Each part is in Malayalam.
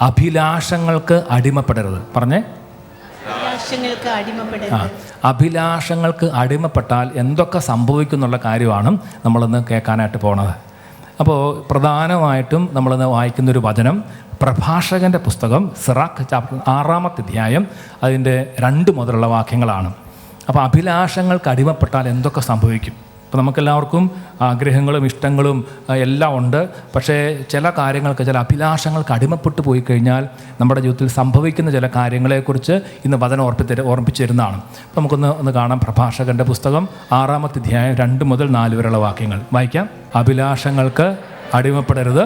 അഭിലാഷങ്ങൾക്ക് അടിമപ്പെടരുത്. പറഞ്ഞേ, അഭിലാഷങ്ങൾക്ക് അടിമപ്പെട്ടാൽ എന്തൊക്കെ സംഭവിക്കുന്നുള്ള കാര്യമാണ് നമ്മളിന്ന് കേൾക്കാനായിട്ട് പോണത്. അപ്പോൾ പ്രധാനമായിട്ടും നമ്മളിന്ന് വായിക്കുന്നൊരു വചനം പ്രഭാഷകൻ്റെ പുസ്തകം സിറാഖ് ചാപ്റ്റർ 6-ാമത്തെ അധ്യായം അതിൻ്റെ 2 മുതലുള്ള വാക്യങ്ങളാണ്. അപ്പോൾ അഭിലാഷങ്ങൾക്ക് അടിമപ്പെട്ടാൽ എന്തൊക്കെ സംഭവിക്കും? അപ്പോൾ നമുക്കെല്ലാവർക്കും ആഗ്രഹങ്ങളും ഇഷ്ടങ്ങളും എല്ലാം ഉണ്ട്. പക്ഷേ ചില കാര്യങ്ങൾക്ക്, ചില അഭിലാഷങ്ങൾക്ക് അടിമപ്പെട്ടു പോയി കഴിഞ്ഞാൽ നമ്മുടെ ജീവിതത്തിൽ സംഭവിക്കുന്ന ചില കാര്യങ്ങളെക്കുറിച്ച് ഇന്ന് വചനം ഓർമ്മിപ്പിച്ചു തരുന്നതാണ്. അപ്പോൾ നമുക്കൊന്ന് കാണാം. പ്രഭാഷകൻ്റെ പുസ്തകം 6-ാമത്തെ അധ്യായം 2 മുതൽ 4 വരെയുള്ള വാക്യങ്ങൾ വായിക്കാം. അഭിലാഷങ്ങൾക്ക് അടിമപ്പെടരുത്,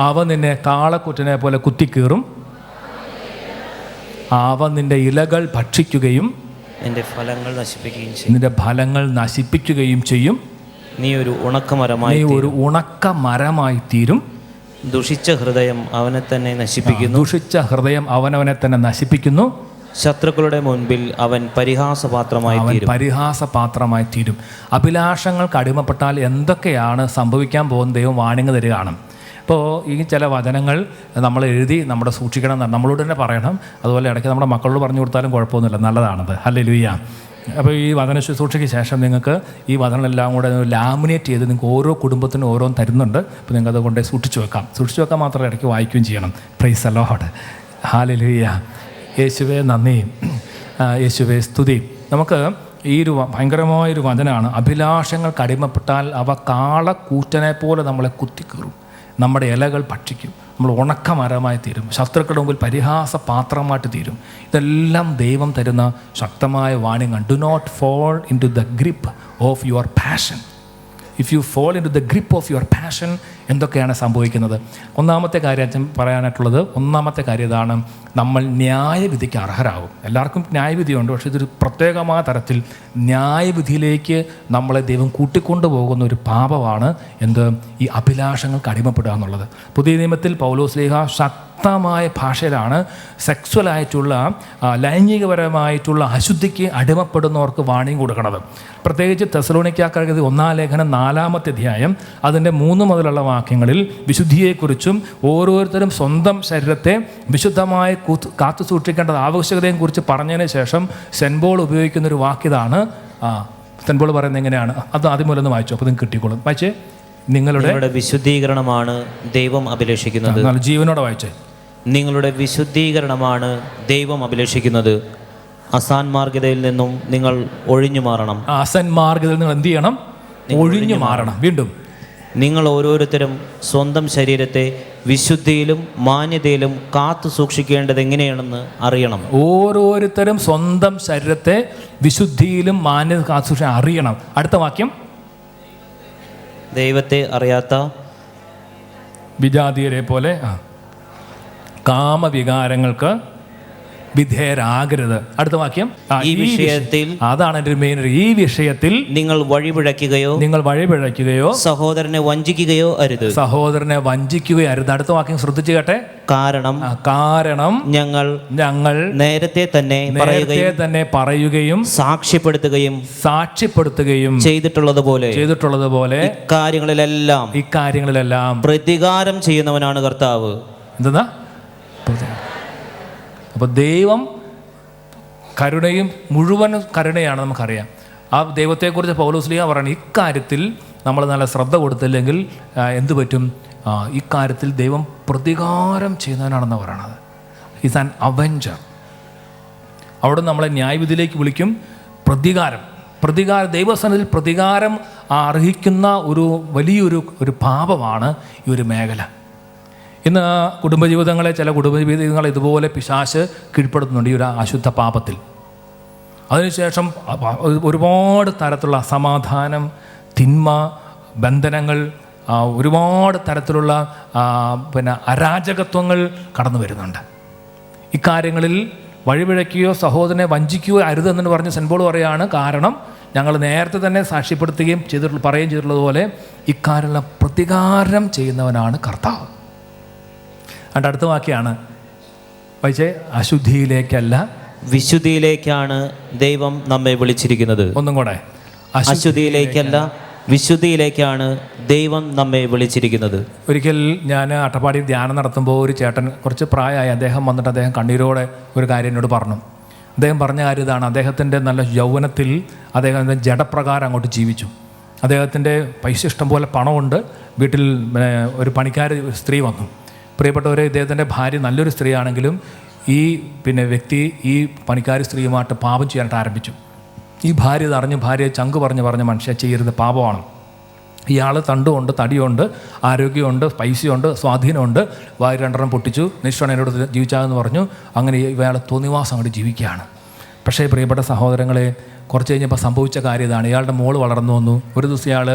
അവ നിന്നെ കാളക്കുറ്റിനെ പോലെ കുത്തിക്കീറും, അവ നിന്റെ ഇലകൾ ഭക്ഷിക്കുകയും നിന്റെ ഫലങ്ങൾ നശിപ്പിക്കുകയും ചെയ്യും. നിന്റെ ഫലങ്ങൾ നശിപ്പിക്കുകയും ചെയ്യും. നീ ഒരു ഉണക്കമരമായി തീരും. ദുഷിച്ച ഹൃദയം അവനെ തന്നെ നശിപ്പിക്കുന്നു. ദുഷിച്ച ഹൃദയം അവനവനെ തന്നെ നശിപ്പിക്കുന്നു. ശത്രുക്കളുടെ മുൻപിൽ അവൻ പരിഹാസപാത്രമായി തീരും. അഭിലാഷങ്ങൾക്ക് അടിമപ്പെട്ടാൽ എന്തൊക്കെയാണ് സംഭവിക്കാൻ പോകുന്ന ദൈവം വാണിംഗ് തരികയാണ്. ഇപ്പോൾ ഈ ചില വചനങ്ങൾ നമ്മൾ എഴുതി നമ്മുടെ സൂക്ഷിക്കണം, നമ്മളോട് തന്നെ പറയണം. അതുപോലെ ഇടയ്ക്ക് നമ്മുടെ മക്കളോട് പറഞ്ഞു കൊടുത്താലും കുഴപ്പമൊന്നുമില്ല, നല്ലതാണത്. ഹല്ലേലൂയ. അപ്പോൾ ഈ വചന ശുശ്രൂഷയ്ക്ക് ശേഷം നിങ്ങൾക്ക് ഈ വചനങ്ങളെല്ലാം കൂടെ ലാമിനേറ്റ് ചെയ്ത് നിങ്ങൾക്ക് ഓരോ കുടുംബത്തിനും ഓരോന്ന് തരുന്നുണ്ട്. അപ്പോൾ നിങ്ങൾക്ക് അതുകൊണ്ട് സൂക്ഷിച്ചു വെക്കാൻ മാത്രമല്ല, ഇടയ്ക്ക് വായിക്കുകയും ചെയ്യണം. Price the Lord. ഹല്ലേലൂയ. യേശുവേ നന്ദി, യേശുവേ സ്തുതി. നമുക്ക് ഈ ഒരു ഭയങ്കരമായൊരു വചനമാണ്. അഭിലാഷങ്ങൾക്ക് അടിമപ്പെട്ടാൽ അവ കാളക്കൂറ്റനെ പോലെ നമ്മളെ കുത്തിക്കീറും, നമ്മുടെ ഇലകൾ ഭക്ഷിക്കും, നമ്മൾ ഉണക്കമരമായി തീരും, ശത്രുക്കളുടെ മുമ്പിൽ പരിഹാസപാത്രമായിട്ട് തീരും. ഇതെല്ലാം ദൈവം തരുന്ന ശക്തമായ വാണിംഗാണ്. Do not fall in to the grip of your passion. If you fall in to the grip of your passion, എന്തൊക്കെയാണ് സംഭവിക്കുന്നത്? ഒന്നാമത്തെ കാര്യം പറയാനായിട്ടുള്ളത്, ഒന്നാമത്തെ കാര്യം ഇതാണ്, നമ്മൾ ന്യായവിധിക്ക് അർഹരാകും. എല്ലാവർക്കും ന്യായവിധിയുണ്ട്, പക്ഷേ ഇതൊരു പ്രത്യേകമായ തരത്തിൽ ന്യായവിധിയിലേക്ക് നമ്മളെ ദൈവം കൂട്ടിക്കൊണ്ടു പോകുന്ന ഒരു പാപമാണ് ഈ അഭിലാഷങ്ങൾക്ക് അടിമപ്പെടുക എന്നുള്ളത്. പുതിയ നിയമത്തിൽ പൗലോസ്ലീഹ ശക്തമായ ഭാഷയിലാണ് സെക്സ്വലായിട്ടുള്ള ലൈംഗികപരമായിട്ടുള്ള അശുദ്ധിക്ക് അടിമപ്പെടുന്നവർക്ക് വാണിംഗ് കൊടുക്കുന്നത്. പ്രത്യേകിച്ച് തെസലോനിക്കക്കാർക്ക് 1-ാം ലേഖനം 4-ാമത്തെ അധ്യായം അതിൻ്റെ 3 മുതലുള്ള വാക്യങ്ങളിൽ വിശുദ്ധിയെക്കുറിച്ചും ഓരോരുത്തരും സ്വന്തം ശരീരത്തെ വിശുദ്ധമായി കാത്തു സൂക്ഷിക്കേണ്ടത് ആവശ്യകതയെയും കുറിച്ച് പറഞ്ഞതിന് ശേഷം സെൻറ്റ് പോൾ ഉപയോഗിക്കുന്നൊരു വാക്യതാണ്. സെൻറ്റ് പോൾ പറയുന്നത് എങ്ങനെയാണ്? അത് ആദ്യം മുതൽ ഒന്ന് വായിച്ചു, അപ്പോൾ നിങ്ങൾക്ക് കിട്ടിക്കോളും. വായിച്ചേ. നിങ്ങളുടെ വിശുദ്ധീകരണമാണ് ദൈവം അഭിലഷിക്കുന്നത്. ജീവനോടെ വായിച്ചേ. നിങ്ങളുടെ വിശുദ്ധീകരണമാണ് ദൈവം അഭിലഷിക്കുന്നത്. അസാൻമാർഗ്ഗതയിൽ നിന്നും നിങ്ങൾ ഒഴിഞ്ഞു മാറണം. അസന്മാർഗ്ഗതയിൽ നിങ്ങൾ എന്ത് ചെയ്യണം? ഒഴിഞ്ഞു മാറണം. വീണ്ടും, നിങ്ങൾ ഓരോരുത്തരും സ്വന്തം ശരീരത്തെ വിശുദ്ധിയിലും മാന്യതയിലും കാത്തു സൂക്ഷിക്കേണ്ടത് എങ്ങനെയാണെന്ന് അറിയണം. ഓരോരുത്തരും സ്വന്തം ശരീരത്തെ വിശുദ്ധിയിലും മാന്യത കാത്തു സൂക്ഷിക്കാൻ അറിയണം. അടുത്ത വാക്യം, ദൈവത്തെ അറിയാത്ത വിജാതീയരെ പോലെ കാമവികാരങ്ങൾക്ക് വിധേയരാകരുത്. അടുത്ത വാക്യം, ഈ വിഷയത്തിൽ, അതാണ് എൻ്റെ മെയിൻ. ഈ വിഷയത്തിൽ നിങ്ങൾ വഴിപിഴയ്ക്കുകയോ സഹോദരനെ വഞ്ചിക്കുകയോ അരുത്. അടുത്ത വാക്യം ശ്രദ്ധിച്ചു കേട്ടെ. കാരണം ഞങ്ങൾ നേരത്തെ തന്നെ പറയുകയും സാക്ഷ്യപ്പെടുത്തുകയും ചെയ്തിട്ടുള്ളതുപോലെ ഇക്കാര്യങ്ങളിലെല്ലാം പ്രതികാരം ചെയ്യുന്നവനാണ് കർത്താവ്. എന്താ? അപ്പോൾ ദൈവം കരുണയും മുഴുവൻ കരുണയാണ്, നമുക്കറിയാം. ആ ദൈവത്തെക്കുറിച്ച് പൗലോസ്ലീഹ പറയുന്നത്, ഇക്കാര്യത്തിൽ നമ്മൾ നല്ല ശ്രദ്ധ കൊടുത്തില്ലെങ്കിൽ എന്തു പറ്റും? ഇക്കാര്യത്തിൽ ദൈവം പ്രതികാരം ചെയ്യുന്നവനാണെന്ന് പറയണത്. Is an avenger. അവിടെ നമ്മളെ ന്യായവിധിയിലേക്ക് വിളിക്കും. പ്രതികാരം ദൈവസന്നിധിയിൽ പ്രതികാരം അർഹിക്കുന്ന ഒരു വലിയൊരു പാപമാണ് ഈ ഒരു മേഖല. ഇന്ന് ചില കുടുംബജീവിതങ്ങളെ ഇതുപോലെ പിശാച് കീഴ്പ്പെടുത്തുന്നുണ്ട് ഈ ഒരു അശുദ്ധ പാപത്തിൽ. അതിനുശേഷം ഒരുപാട് തരത്തിലുള്ള അസമാധാനം, തിന്മ, ബന്ധനങ്ങൾ, ഒരുപാട് തരത്തിലുള്ള അരാജകത്വങ്ങൾ കടന്നു വരുന്നുണ്ട്. ഇക്കാര്യങ്ങളിൽ വഴിപിഴയ്ക്കുകയോ സഹോദരനെ വഞ്ചിക്കുകയോ അരുതെന്ന് പറഞ്ഞ് സെൻറ്റ് പോൾ പറയുകയാണ്. കാരണം ഞങ്ങൾ നേരത്തെ തന്നെ സാക്ഷ്യപ്പെടുത്തുകയും പറയുകയും ചെയ്തിട്ടുള്ളതുപോലെ ഇക്കാര്യമുള്ള പ്രതികാരം ചെയ്യുന്നവനാണ് കർത്താവ്. അതിൻ്റെ അടുത്ത വാക്യാണ് വായിച്ചേ. അശുദ്ധിയിലേക്കല്ല വിശുദ്ധിയിലേക്കാണ് ദൈവം നമ്മെ വിളിച്ചിരിക്കുന്നത്. ഒന്നും കൂടെ. അശുദ്ധിയിലേക്കല്ല വിശുദ്ധിയിലേക്കാണ് ദൈവം നമ്മെ വിളിച്ചിരിക്കുന്നത്. ഒരിക്കൽ ഞാൻ അട്ടപ്പാടി ധ്യാനം നടത്തുമ്പോൾ ഒരു ചേട്ടൻ കുറച്ച് പ്രായമായി അദ്ദേഹം വന്നിട്ട് അദ്ദേഹം കണ്ണീരോടെ ഒരു കാര്യം എന്നോട് പറഞ്ഞു. അദ്ദേഹം പറഞ്ഞ കാര്യം ഇതാണ്: അദ്ദേഹത്തിൻ്റെ നല്ല യൗവനത്തിൽ അദ്ദേഹം ജഡപ്രകാരം അങ്ങോട്ട് ജീവിച്ചു. അദ്ദേഹത്തിൻ്റെ പൈസ ഇഷ്ടംപോലെ പണമുണ്ട്. വീട്ടിൽ ഒരു പണിക്കാരി സ്ത്രീ വന്നു. പ്രിയപ്പെട്ടവരെ, ഇദ്ദേഹത്തിൻ്റെ ഭാര്യ നല്ലൊരു സ്ത്രീയാണെങ്കിലും ഈ വ്യക്തി ഈ പണിക്കാരി സ്ത്രീയുമായിട്ട് പാപം ചെയ്യാനായിട്ട് ആരംഭിച്ചു. ഈ ഭാര്യ ഇത് അറിഞ്ഞ് ഭാര്യയെ ചങ്ക് പറഞ്ഞ് മനുഷ്യ ചെയ്യരുത്, പാപമാണ്. ഇയാൾ തണ്ടുമുണ്ട്, തടിയുണ്ട്, ആരോഗ്യമുണ്ട്, പൈസയുണ്ട്, സ്വാധീനമുണ്ട്. വായി രണ്ടെണ്ണം പൊട്ടിച്ചു, നിഷ്ഠമാണ് എന്നോട് ജീവിച്ചാതെന്ന് പറഞ്ഞു. അങ്ങനെ ഇയാൾ തോന്നിവാസം അങ്ങോട്ട് ജീവിക്കുകയാണ്. പക്ഷേ പ്രിയപ്പെട്ട സഹോദരങ്ങളെ, കുറച്ച് കഴിഞ്ഞപ്പോൾ സംഭവിച്ച കാര്യം ഇതാണ്: ഇയാളുടെ മോൾ വളർന്നു വന്നു. ഒരു ദിവസം ഇയാൾ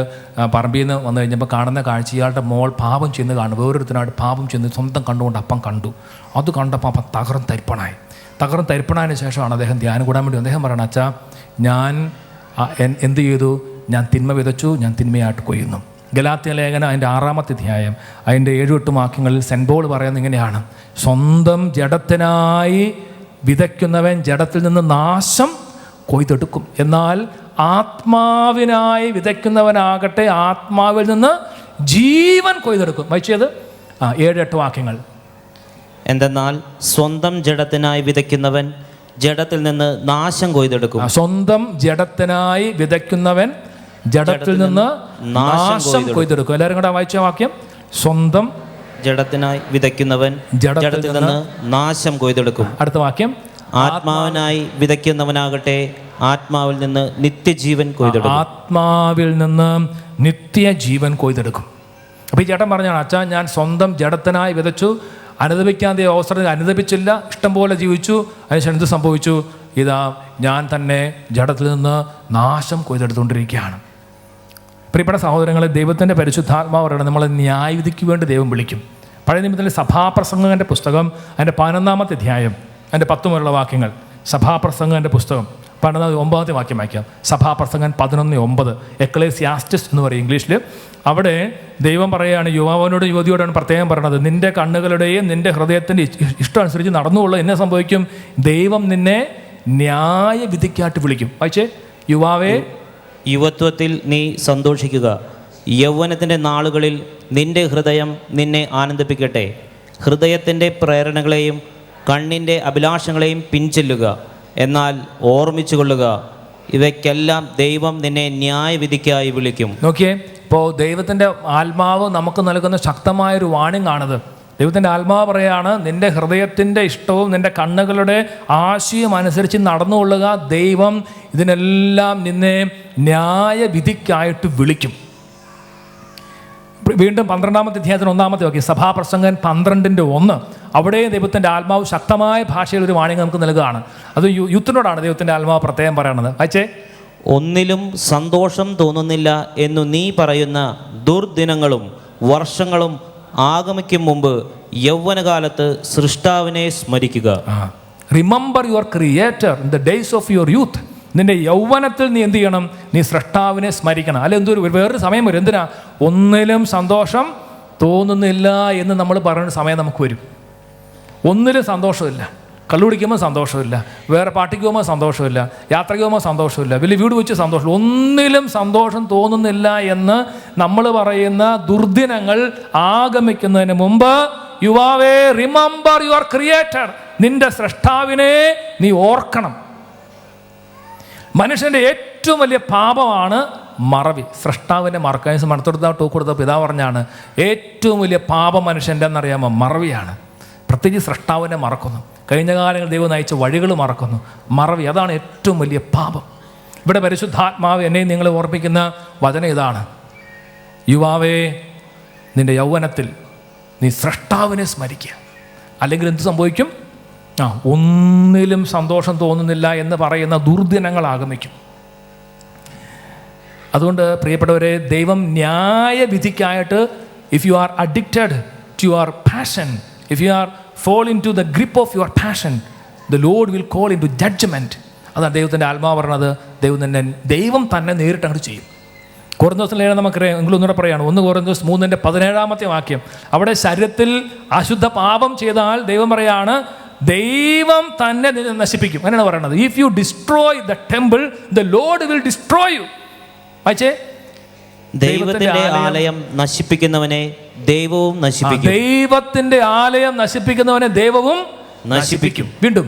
പറമ്പിൽ നിന്ന് വന്നു കഴിഞ്ഞപ്പോൾ കാണുന്ന കാഴ്ച, ഇയാളുടെ മോൾ പാപം ചെന്ന് കാണും. വേറൊരുത്തനായിട്ട് പാപം ചെന്ന് സ്വന്തം കണ്ടുകൊണ്ട് അപ്പം കണ്ടു. അത് കണ്ടപ്പോൾ അപ്പം തകർന്ന് തരിപ്പണായതിനു ശേഷമാണ് അദ്ദേഹം ധ്യാനം കൂടാൻ വേണ്ടി. അദ്ദേഹം പറയണം: അച്ഛാ, ഞാൻ എന്ത് ചെയ്തു? ഞാൻ തിന്മ വിതച്ചു, ഞാൻ തിന്മയായിട്ട് കൊയ്യുന്നു. ഗലാത്യ ലേഖനം അതിൻ്റെ 6-ാമത്തെ അധ്യായം അതിൻ്റെ 7-8 വാക്യങ്ങളിൽ സെൻറ്റ് പോൾ പറയുന്നത് ഇങ്ങനെയാണ്: സ്വന്തം ജഡത്തിനായി വിതയ്ക്കുന്നവൻ ജഡത്തിൽ നിന്ന് നാശം കൊയ്തെടുക്കും, എന്നാൽ ആത്മാവിനായി വിതയ്ക്കുന്നവനാകട്ടെ ആത്മാവിൽ നിന്ന് ജീവൻ കൊയ്തെടുക്കും. വായിച്ചത് 7-8 വാക്യങ്ങൾ. എന്തെന്നാൽ സ്വന്തം ജഡത്തിനായി വിതയ്ക്കുന്നവൻ ജഡത്തിൽ നിന്ന് നാശം കൊയ്തെടുക്കും. സ്വന്തം ജഡത്തിനായി വിതയ്ക്കുന്നവൻ ജഡത്തിൽ നിന്ന് നാശം കൊയ്തെടുക്കും. എല്ലാവരും കൂടെ വായിച്ച വാക്യം: സ്വന്തം ജഡത്തിനായി വിതയ്ക്കുന്നവൻ ജഡത്തിൽ നിന്ന് നാശം കൊയ്തെടുക്കും. അടുത്ത വാക്യം: ആത്മാവിനായി വിതയ്ക്കുന്നവനാകട്ടെ ആത്മാവിൽ നിന്ന് നിത്യജീവൻ കൊയ്തെടുക്കും. ആത്മാവിൽ നിന്ന് നിത്യജീവൻ കൊയ്തെടുക്കും. അപ്പോൾ ഈ ചേട്ടൻ പറഞ്ഞാണ്: അച്ഛാ, ഞാൻ സ്വന്തം ജഡത്തിനായി വിതച്ചു, അനുദപിക്കാതെ അവസരം അനുദപിച്ചില്ല, ഇഷ്ടംപോലെ ജീവിച്ചു. അതിനുശേഷം എന്ത് സംഭവിച്ചു? ഇതാ ഞാൻ തന്നെ ജഡത്തിൽ നിന്ന് നാശം കൊയ്തെടുത്തുകൊണ്ടിരിക്കുകയാണ്. പ്രിയപ്പെട്ട സഹോദരങ്ങളെ, ദൈവത്തിൻ്റെ പരിശുദ്ധാത്മാവ് പറയുന്നത് നമ്മളെ ന്യായവിധിക്ക് വേണ്ടി ദൈവം വിളിക്കും. പഴയ നിയമത്തിലെ സഭാപ്രസംഗൻ്റെ പുസ്തകം അതിൻ്റെ 11-ാമത്തെ അധ്യായം അതിൻ്റെ 10 മുതലുള്ള വാക്യങ്ങൾ. സഭാപ്രസംഗൻ്റെ പുസ്തകം 9-ാമത്തെ വാക്യം വായിക്കാം. സഭാപ്രസംഗൻ 11:9, എക്ലേസിയാസ്റ്റിസ് എന്ന് പറയും ഇംഗ്ലീഷിൽ. അവിടെ ദൈവം പറയുകയാണ്, യുവാവിനോടും യുവതിയോടാണ് പ്രത്യേകം പറയണത്: നിൻ്റെ കണ്ണുകളുടെയും നിൻ്റെ ഹൃദയത്തിൻ്റെ ഇഷ്ടം അനുസരിച്ച് നടന്നുകൊള്ളുക. എന്നെ സംഭവിക്കും? ദൈവം നിന്നെ ന്യായവിധിക്കായിട്ട് വിളിക്കും. വായിച്ചേ: യുവാവേ, യുവത്വത്തിൽ നീ സന്തോഷിക്കുക, യൗവനത്തിൻ്റെ നാളുകളിൽ നിൻ്റെ ഹൃദയം നിന്നെ ആനന്ദിപ്പിക്കട്ടെ. ഹൃദയത്തിൻ്റെ പ്രേരണകളെയും കണ്ണിൻ്റെ അഭിലാഷങ്ങളെയും പിൻചെല്ലുക. എന്നാൽ ഓർമ്മിച്ചുകൊള്ളുക, ഇവയ്ക്കെല്ലാം ദൈവം നിന്നെ ന്യായവിധിക്കായി വിളിക്കും. നോക്കിയേ, ഇപ്പോൾ ദൈവത്തിൻ്റെ ആത്മാവ് നമുക്ക് നൽകുന്ന ശക്തമായൊരു വാണിംഗ് ആണത്. ദൈവത്തിൻ്റെ ആത്മാവ് പറയുകയാണ്: നിൻ്റെ ഹൃദയത്തിൻ്റെ ഇഷ്ടവും നിൻ്റെ കണ്ണുകളുടെ ആശയം അനുസരിച്ച് നടന്നുകൊള്ളുക. ദൈവം ഇതിനെല്ലാം നിന്നെ ന്യായവിധിക്കായിട്ട് വിളിക്കും. വീണ്ടും 12-ാമത്തെ അധ്യായത്തിന് 1-ാമത്തെ വാക്യം, സഭാപ്രസംഗൻ 12:1. അവിടെ ദൈവത്തിൻ്റെ ആത്മാവ് ശക്തമായ ഭാഷയിൽ ഒരു വാണിംഗ് നമുക്ക് നൽകുകയാണ്. അത് യൂത്തിനോടാണ് ദൈവത്തിൻ്റെ ആത്മാവ് പ്രത്യേകം പറയണത്. വായിച്ചേ: ഒന്നിലും സന്തോഷം തോന്നുന്നില്ല എന്നു നീ പറയുന്ന ദുർദിനങ്ങളും വർഷങ്ങളും ആഗമിക്കും മുമ്പ് യൗവനകാലത്ത് സൃഷ്ടാവിനെ സ്മരിക്കുക. Remember your creator in the days of your youth. നിന്റെ യൗവനത്തിൽ നീ എന്ത് ചെയ്യണം? നീ സൃഷ്ടാവിനെ സ്മരിക്കണം. അല്ല, വേറൊരു സമയം വരും. എന്തിനാ? ഒന്നിലും സന്തോഷം തോന്നുന്നില്ല എന്ന് നമ്മൾ പറയുന്ന സമയം നമുക്ക് വരും. ഒന്നിലും സന്തോഷമില്ല. കള്ളു കുടിക്കുമ്പോൾ സന്തോഷമില്ല, വേറെ പാർട്ടിക്ക് പോകുമ്പോൾ സന്തോഷമില്ല, യാത്രയ്ക്ക് പോകുമ്പോൾ സന്തോഷമില്ല, വലിയ വീട് വെച്ച് സന്തോഷമില്ല, ഒന്നിലും സന്തോഷം തോന്നുന്നില്ല എന്ന് നമ്മൾ പറയുന്ന ദുർദിനങ്ങൾ ആഗമിക്കുന്നതിന് മുമ്പ്, യുവാവേ, റിമെമ്പർ യുവർ ക്രിയേറ്റർ, നിന്റെ സൃഷ്ടാവിനെ നീ ഓർക്കണം. മനുഷ്യൻ്റെ ഏറ്റവും വലിയ പാപമാണ് മറവി. സൃഷ്ടാവിനെ മറക്കാൻ മണത്തെടുത്ത ടോക്ക് കൊടുത്ത പിതാവ് പറഞ്ഞാണ്, ഏറ്റവും വലിയ പാപം മനുഷ്യൻ്റെ എന്നറിയാമോ? മറവിയാണ്. പ്രത്യേകിച്ച് സൃഷ്ടാവിനെ മറക്കുന്നു, കഴിഞ്ഞ കാലങ്ങളിൽ ദൈവം നയിച്ച വഴികൾ മറക്കുന്നു. മറവി, അതാണ് ഏറ്റവും വലിയ പാപം. ഇവിടെ പരിശുദ്ധാത്മാവ് എന്നെയും നിങ്ങളെ ഓർപ്പിക്കുന്ന വചനം ഇതാണ്: യുവാവേ, നിൻ്റെ യൗവനത്തിൽ നീ സൃഷ്ടാവിനെ സ്മരിക്കുക. അല്ലെങ്കിൽ എന്ത് സംഭവിക്കും? ഒന്നിലും സന്തോഷം തോന്നുന്നില്ല എന്ന് പറയുന്ന ദുർദിനങ്ങൾ ആഗമിക്കും. അതുകൊണ്ട് പ്രിയപ്പെട്ടവരെ, ദൈവം ന്യായവിധിക്കായിട്ട്, if you are addicted to your passion, if you are fall into the grip of your passion, the Lord will call into judgment. അതാണ് ദൈവത്തിൻ്റെ ആത്മാവ് പറഞ്ഞത്. ദൈവം തന്നെ നേരിട്ട് അങ്ങോട്ട് ചെയ്യും. കൊറിന്തോസിലെ നമുക്കറിയാം, എങ്കിലൊന്നുകൂടെ പറയുകയാണ്, 1 കൊറിന്തോസ് 3:17 വാക്യം. അവിടെ ശരീരത്തിൽ അശുദ്ധ പാപം ചെയ്താൽ ദൈവം പറയാണ്, ദൈവം തന്നെ നശിപ്പിക്കും. അങ്ങനെയാണ് പറയുന്നത്. If you destroy the temple, the Lord will destroy you. വായിച്ചേ: ദൈവത്തിന്റെ ആലയം നശിപ്പിക്കുന്നവനെ ദൈവവും നശിപ്പിക്കും. ദൈവത്തിന്റെ ആലയം നശിപ്പിക്കുന്നവനെ ദൈവവും നശിപ്പിക്കും. വീണ്ടും,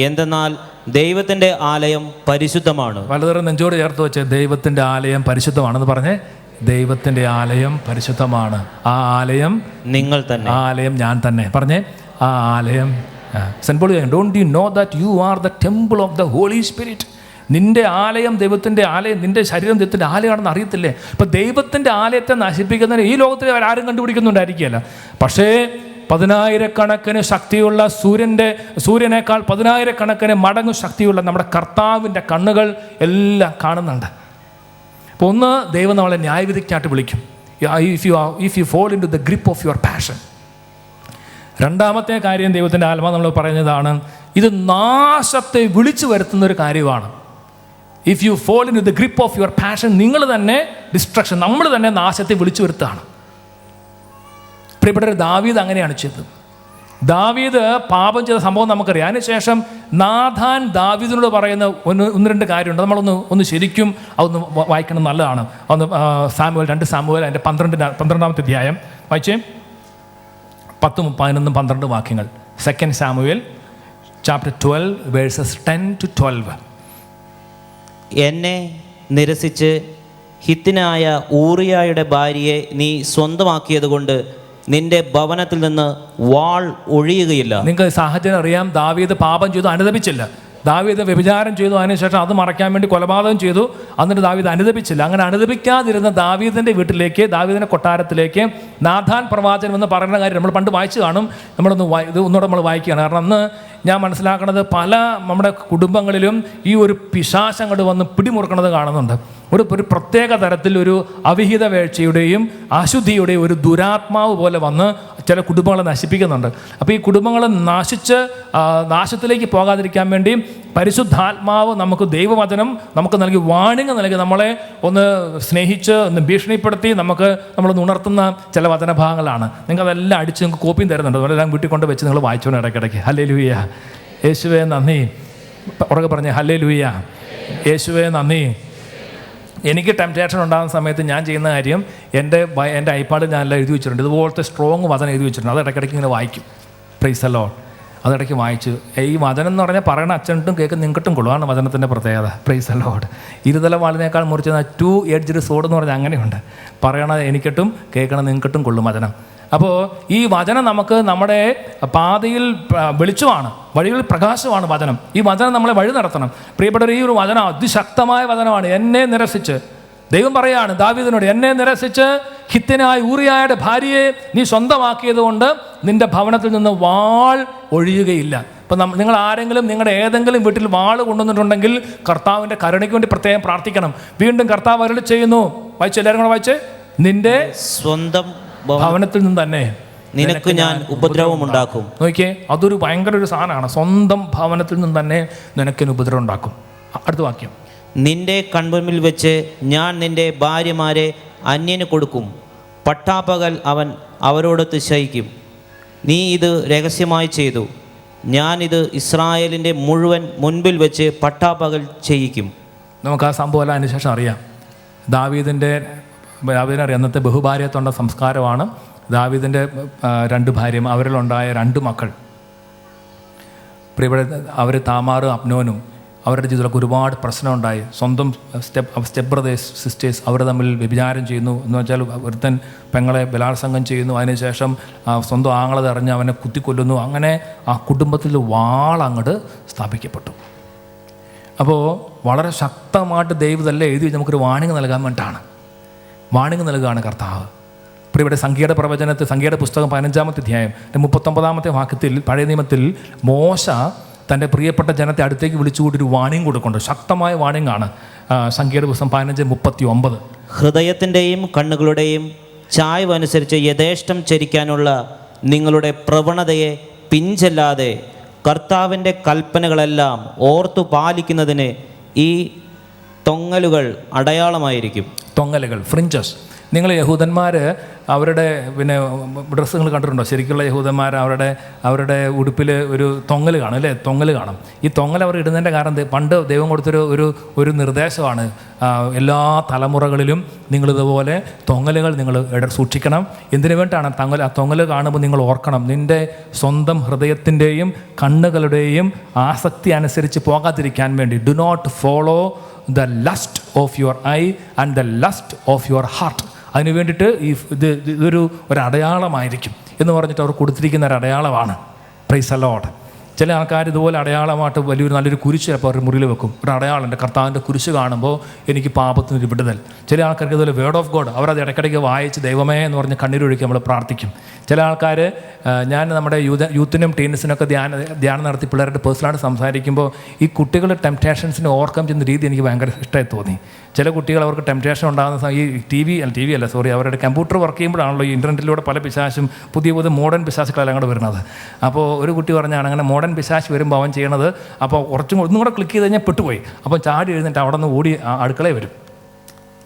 എന്തെന്നാൽ ദൈവത്തിന്റെ ആലയം പരിശുദ്ധമാണ്. പലതരം നെഞ്ചോട് ചേർത്ത് വെച്ച് ദൈവത്തിന്റെ ആലയം പരിശുദ്ധമാണെന്ന് പറഞ്ഞേ. ദൈവത്തിന്റെ ആലയം പരിശുദ്ധമാണ്. ആ ആലയം നിങ്ങൾ തന്നെ. ആ ആലയം ഞാൻ തന്നെ. പറഞ്ഞേ, ആ ആലയം. Saint Paul, don't you know that you are the temple of the Holy Spirit? നിന്റെ ആലയം ദൈവത്തിൻ്റെ ആലയം, നിന്റെ ശരീരം ദൈവത്തിൻ്റെ ആലയമാണെന്ന് അറിയത്തില്ലേ? ഇപ്പം ദൈവത്തിൻ്റെ ആലയത്തെ നശിപ്പിക്കുന്നതിന് ഈ ലോകത്തിൽ ആരും കണ്ടുപിടിക്കുന്നുണ്ടായിരിക്കുകയല്ല. പക്ഷേ 10,000 ശക്തിയുള്ള സൂര്യനേക്കാൾ 10,000 മടങ്ങ് ശക്തിയുള്ള നമ്മുടെ കർത്താവിൻ്റെ കണ്ണുകൾ എല്ലാം കാണുന്നുണ്ട്. അപ്പോൾ ഒന്ന്, ദൈവം നമ്മളെ ന്യായവിധിക്കായിട്ട് വിളിക്കും, if you fall in to the grip of your passion. രണ്ടാമത്തെ കാര്യം ദൈവത്തിൻ്റെ ആത്മാവ് നമ്മൾ പറയുന്നതാണ്, ഇത് നാശത്തെ വിളിച്ചു വരുത്തുന്ന ഒരു കാര്യമാണ്. If you fall in to the grip of your passion, നിങ്ങൾ തന്നെ ഡിസ്ട്രക്ഷൻ, നമ്മൾ തന്നെ നാശത്തെ വിളിച്ചു വരുത്തുകയാണ്. പ്രിയപ്പെട്ട ദാവീദ് അങ്ങനെയാണ് ചെയ്തത്. ദാവീദ് പാപം ചെയ്ത സംഭവം നമുക്കറിയാം. അതിനുശേഷം നാഥാൻ ദാവീദിനോട് പറയുന്ന ഒന്ന് രണ്ട് കാര്യമുണ്ട്. നമ്മളൊന്ന് ശരിക്കും അതൊന്ന് വായിക്കണം, നല്ലതാണ്. ഒന്ന് സാമുവേൽ 2 സാമുവേൽ അതിൻ്റെ 12-ാമത്തെ അധ്യായം വായിച്ചേ. 10, 11, 12 വാക്യങ്ങൾ. 2 സാമുവേൽ chapter 12 verses 10 to 12. എന്നെ നിരസിച്ച് ഹിത്തിനായ ഊറിയായുടെ ഭാര്യയെ നീ സ്വന്തമാക്കിയതുകൊണ്ട് നിന്റെ ഭവനത്തിൽ നിന്ന് വാൾ ഒഴിയുകയില്ല. നിങ്ങൾക്ക് സാഹചര്യം അറിയാം. ദാവീദ് പാപം ചെയ്തു, അനുദപിച്ചില്ല. ദാവീദ് വ്യഭിചാരം ചെയ്തു, അതിനുശേഷം അത് മറയ്ക്കാൻ വേണ്ടി കൊലപാതകം ചെയ്തു. എന്നിട്ട് ദാവീദ് അനുദപിച്ചില്ല. അങ്ങനെ അനുദപിക്കാതിരുന്ന ദാവീദിൻ്റെ വീട്ടിലേക്ക്, ദാവീദിൻ്റെ കൊട്ടാരത്തിലേക്ക് നാഥാൻ പ്രവാചകൻ എന്ന് പറയുന്ന കാര്യം നമ്മൾ പണ്ട് വായിച്ചു കാണും. ഇത് ഒന്നുകൂടെ നമ്മൾ വായിക്കുകയാണ്. കാരണം അന്ന് ഞാൻ മനസ്സിലാക്കുന്നത് പല നമ്മുടെ കുടുംബങ്ങളിലും ഈ ഒരു പിശാചങ്ങട് വന്ന് പിടിമുറുക്കണത് കാണുന്നുണ്ട്. ഒരു പ്രത്യേക തരത്തിൽ ഒരു അവിഹിത വേഴ്ചയുടെയും അശുദ്ധിയുടെയും ഒരു ദുരാത്മാവ് പോലെ വന്ന് ചില കുടുംബങ്ങളെ നശിപ്പിക്കുന്നുണ്ട്. അപ്പോൾ ഈ കുടുംബങ്ങൾ നാശത്തിലേക്ക് പോകാതിരിക്കാൻ വേണ്ടി പരിശുദ്ധാത്മാവ് നമുക്ക് ദൈവവചനം നമുക്ക് നൽകി, വാണിംഗ് നൽകി, നമ്മളെ ഒന്ന് സ്നേഹിച്ച് ഒന്ന് ഭീഷണിപ്പെടുത്തി നമ്മളൊന്ന് ഉണർത്തുന്ന ചില വചനഭാഗങ്ങളാണ്. നിങ്ങൾക്ക് അതെല്ലാം അടിച്ച് നിങ്ങൾക്ക് കോപ്പിയും തരുന്നുണ്ട്. അതെല്ലാം വീട്ടിൽ കൊണ്ട് വെച്ച് നിങ്ങൾ വായിച്ചോണം ഇടയ്ക്കിടയ്ക്ക്. ഹല്ലേലൂയ, യേശുവേ നന്ദി. ഉറക്കെ പറഞ്ഞേ, ഹല്ലേലൂയ, യേശുവേ നന്ദി. എനിക്ക് ടെംപ്റ്റേഷൻ ഉണ്ടാകുന്ന സമയത്ത് ഞാൻ ചെയ്യുന്ന കാര്യം, എൻ്റെ ഐപാഡിൽ ഞാനെല്ലാം എഴുതി വെച്ചിട്ടുണ്ട്. ഇതുപോലത്തെ സ്ട്രോങ് വചനം എഴുതി വെച്ചിട്ടുണ്ട്. അത് ഇടയ്ക്കിടയ്ക്ക് ഇങ്ങനെ വായിക്കും. Price the Lord. അതിടയ്ക്ക് വായിച്ചു. ഈ വചനം എന്ന് പറഞ്ഞാൽ പറയണ അച്ഛനിട്ടും കേൾക്കും നിങ്ങൾക്കും കൊള്ളുവാണ് വചനത്തിൻ്റെ പ്രത്യേകത. Praise the lord. ഇരുതല വാളിനേക്കാൾ മുറിച്ച 2 എഡ്ജ്ഡ് സോഡ് എന്ന് പറഞ്ഞാൽ അങ്ങനെയുണ്ട്. പറയണ എനിക്കിട്ടും കേൾക്കണം നിങ്ങൾക്കും കൊള്ളും വചനം. അപ്പോൾ ഈ വചനം നമുക്ക് നമ്മുടെ പാതയിൽ വെളിച്ചമാണ്, വഴികളിൽ പ്രകാശമാണ് വചനം. ഈ വചനം നമ്മളെ വഴി നടത്തണം. പ്രിയപ്പെട്ടവർ, ഈ ഒരു വചനം അതിശക്തമായ വചനമാണ്. എന്നെ നിരസിച്ച്, ദൈവം പറയാണ് ദാവീദിനോട്, എന്നെ നിരസിച്ച് ഹിത്യനായ ഊറിയായുടെ ഭാര്യയെ നീ സ്വന്തമാക്കിയത് കൊണ്ട് നിന്റെ ഭവനത്തിൽ നിന്ന് വാൾ ഒഴിയുകയില്ല. ഇപ്പം നിങ്ങൾ ആരെങ്കിലും നിങ്ങളുടെ ഏതെങ്കിലും വീട്ടിൽ വാൾ കൊണ്ടുവന്നിട്ടുണ്ടെങ്കിൽ കർത്താവിൻ്റെ കരുണയ്ക്ക് വേണ്ടി പ്രത്യേകം പ്രാർത്ഥിക്കണം. വീണ്ടും കർത്താവ് അരുളി ചെയ്യുന്നു, വായിച്ചു, എല്ലാവരും കൂടെ വായിച്ച്, നിന്റെ സ്വന്തം ഭവനത്തിൽ നിന്ന് തന്നെ നിനക്ക് ഞാൻ ഉപദ്രവം ഉണ്ടാക്കും. നോക്കിയേ, അതൊരു ഭയങ്കര ഒരു സാധനമാണ്. സ്വന്തം ഭവനത്തിൽ നിന്ന് തന്നെ നിനക്കൊരു ഉപദ്രവം ഉണ്ടാക്കും. അടുത്ത വാക്യം, നിന്റെ കൺമുൻപിൽ വെച്ച് ഞാൻ നിന്റെ ഭാര്യമാരെ അന്യന് കൊടുക്കും, പട്ടാപ്പകൽ അവൻ അവരോടൊത്ത് ശയിക്കും. നീ ഇത് രഹസ്യമായി ചെയ്തു, ഞാനിത് ഇസ്രായേലിൻ്റെ മുഴുവൻ മുൻപിൽ വെച്ച് പട്ടാപ്പകൽ ചെയ്യിക്കും. നമുക്ക് ആ സംഭവം എല്ലാം അതിന് ശേഷം അറിയാം. ദാവീദിനറിയാം, അന്നത്തെ ബഹുഭാര്യത്വണ്ട സംസ്കാരമാണ്. ദാവീദിൻ്റെ 2 ഭാര്യയും അവരിലുണ്ടായ 2 മക്കൾ, അവർ താമാറും അബ്നോനും. അവരുടെ ജീവിതത്തിലൊക്കെ ഒരുപാട് പ്രശ്നമുണ്ടായി. സ്വന്തം സ്റ്റെപ്പ് ബ്രദേഴ്സ് സിസ്റ്റേഴ്സ് അവർ തമ്മിൽ വ്യഭിചാരം ചെയ്യുന്നു. എന്ന് വെച്ചാൽ ഒരുത്തൻ പെങ്ങളെ ബലാത്സംഗം ചെയ്യുന്നു. അതിനുശേഷം സ്വന്തം ആങ്ങളത് അറിഞ്ഞ് അവനെ കുത്തിക്കൊല്ലുന്നു. അങ്ങനെ ആ കുടുംബത്തിൽ വാളങ്ങോട്ട് സ്ഥാപിക്കപ്പെട്ടു. അപ്പോൾ വളരെ ശക്തമായിട്ട് ദൈവതല്ല എഴുതി നമുക്കൊരു വാണിംഗ് നൽകാൻ വേണ്ടിയിട്ടാണ്. വാണിംഗ് നൽകുകയാണ് കർത്താവ്. ഇപ്പോൾ ഇവിടെ സംഖ്യയുടെ പുസ്തകം 15-ാമത്തെ അധ്യായം 39-ാമത്തെ വാക്യത്തിൽ പഴയ നിയമത്തിൽ മോശ തൻ്റെ പ്രിയപ്പെട്ട ജനത്തെ അടുത്തേക്ക് വിളിച്ചുകൂടി ഒരു വാണിംഗ് കൊടുക്കുന്നുണ്ട്. ശക്തമായ വാണിംഗ് ആണ്. സംഖ്യയുടെ പുസ്തകം 15:39. ഹൃദയത്തിൻ്റെയും കണ്ണുകളുടെയും ചായ്വനുസരിച്ച് യഥേഷ്ടം ചരിക്കാനുള്ള നിങ്ങളുടെ പ്രവണതയെ പിഞ്ചല്ലാതെ കർത്താവിൻ്റെ കൽപ്പനകളെല്ലാം ഓർത്തു പാലിക്കുന്നതിന് ഈ തൊങ്ങലുകൾ അടയാളമായിരിക്കും. തൊങ്ങലുകൾ, ഫ്രിഞ്ചസ്. നിങ്ങൾ യഹൂദന്മാർ അവരുടെ ഡ്രസ്സുകൾ കണ്ടിട്ടുണ്ടോ? ശരിക്കുള്ള യഹൂദന്മാർ അവരുടെ ഉടുപ്പിൽ ഒരു തൊങ്ങൽ കാണും, അല്ലേ? തൊങ്ങൽ കാണും. ഈ തൊങ്ങൽ അവർ ഇടുന്നതിൻ്റെ കാരണം പണ്ട് ദൈവം കൊടുത്തൊരു നിർദ്ദേശമാണ്. എല്ലാ തലമുറകളിലും നിങ്ങളിതുപോലെ തൊങ്ങലുകൾ നിങ്ങൾ സൂക്ഷിക്കണം. എന്തിനു വേണ്ടിയാണ് ആ തൊങ്ങൽ കാണുമ്പോൾ നിങ്ങൾ ഓർക്കണം, നിൻ്റെ സ്വന്തം ഹൃദയത്തിൻ്റെയും കണ്ണുകളുടെയും ആസക്തി അനുസരിച്ച് പോകാതിരിക്കാൻ വേണ്ടി. Do not follow the lust of your eye and the lust of your heart. അതിന് വേണ്ടിയിട്ട് ഇതൊരു അടയാളമായിരിക്കും എന്ന് പറഞ്ഞിട്ട് അവർ കൊടുത്തിരിക്കുന്ന ഒരു അടയാളമാണ്. Price the Lord. ചില ആൾക്കാർ ഇതുപോലെ അടയാളമായിട്ട് നല്ലൊരു കുരിശ് ചിലപ്പോൾ അവർ മുറിയിൽ വെക്കും. ഒരു അടയാളം, എൻ്റെ കർത്താവിൻ്റെ കുരിശ് കാണുമ്പോൾ എനിക്ക് പാപത്തിനൊരു വിടുതൽ. ചില ആൾക്കാർക്ക് ഇതുപോലെ വേർഡ് ഓഫ് ഗോഡ് അവരത് ഇടയ്ക്കിടയ്ക്ക് വായിച്ച് ദൈവമേ എന്ന് പറഞ്ഞ് കണ്ണീരൊഴുക്കി നമ്മൾ പ്രാർത്ഥിക്കും. ചില ആൾക്കാർ, ഞാൻ നമ്മുടെ യൂത്തിനും ടീനേഴ്സിനൊക്കെ ധ്യാനം നടത്തി പിള്ളേരുടെ പേഴ്സണലായിട്ട് സംസാരിക്കുമ്പോൾ ഈ കുട്ടികളുടെ ടെംപ്റ്റേഷൻസിനെ ഓവർകം ചെയ്യുന്ന രീതി എനിക്ക് ഭയങ്കര ഇഷ്ടമായി തോന്നി. ചില കുട്ടികൾ അവർക്ക് ടെംപ്റ്റേഷൻ ഉണ്ടാകുന്ന ഈ ടി വി അല്ല അവരുടെ കമ്പ്യൂട്ടർ വർക്ക് ചെയ്യുമ്പോഴാണല്ലോ ഈ ഇൻ്റർനെറ്റിലൂടെ പല പിശാശും പുതിയ മോഡേൺ പിശാശുകളെല്ലാം കൂടെ വരുന്നത്. അപ്പോൾ ഒരു കുട്ടി പറഞ്ഞാണ് അങ്ങനെ മോഡേൺ പിശാശ് വരുമ്പോൾ അവൻ ചെയ്യണത്, അപ്പോൾ ഒന്നും കൂടെ ക്ലിക്ക് ചെയ്ത് കഴിഞ്ഞാൽ പെട്ടുപോയി. അപ്പോൾ ചാടി എഴുന്നിട്ട് അവിടെ നിന്ന് ഓടി അടുക്കളയിൽ വരും.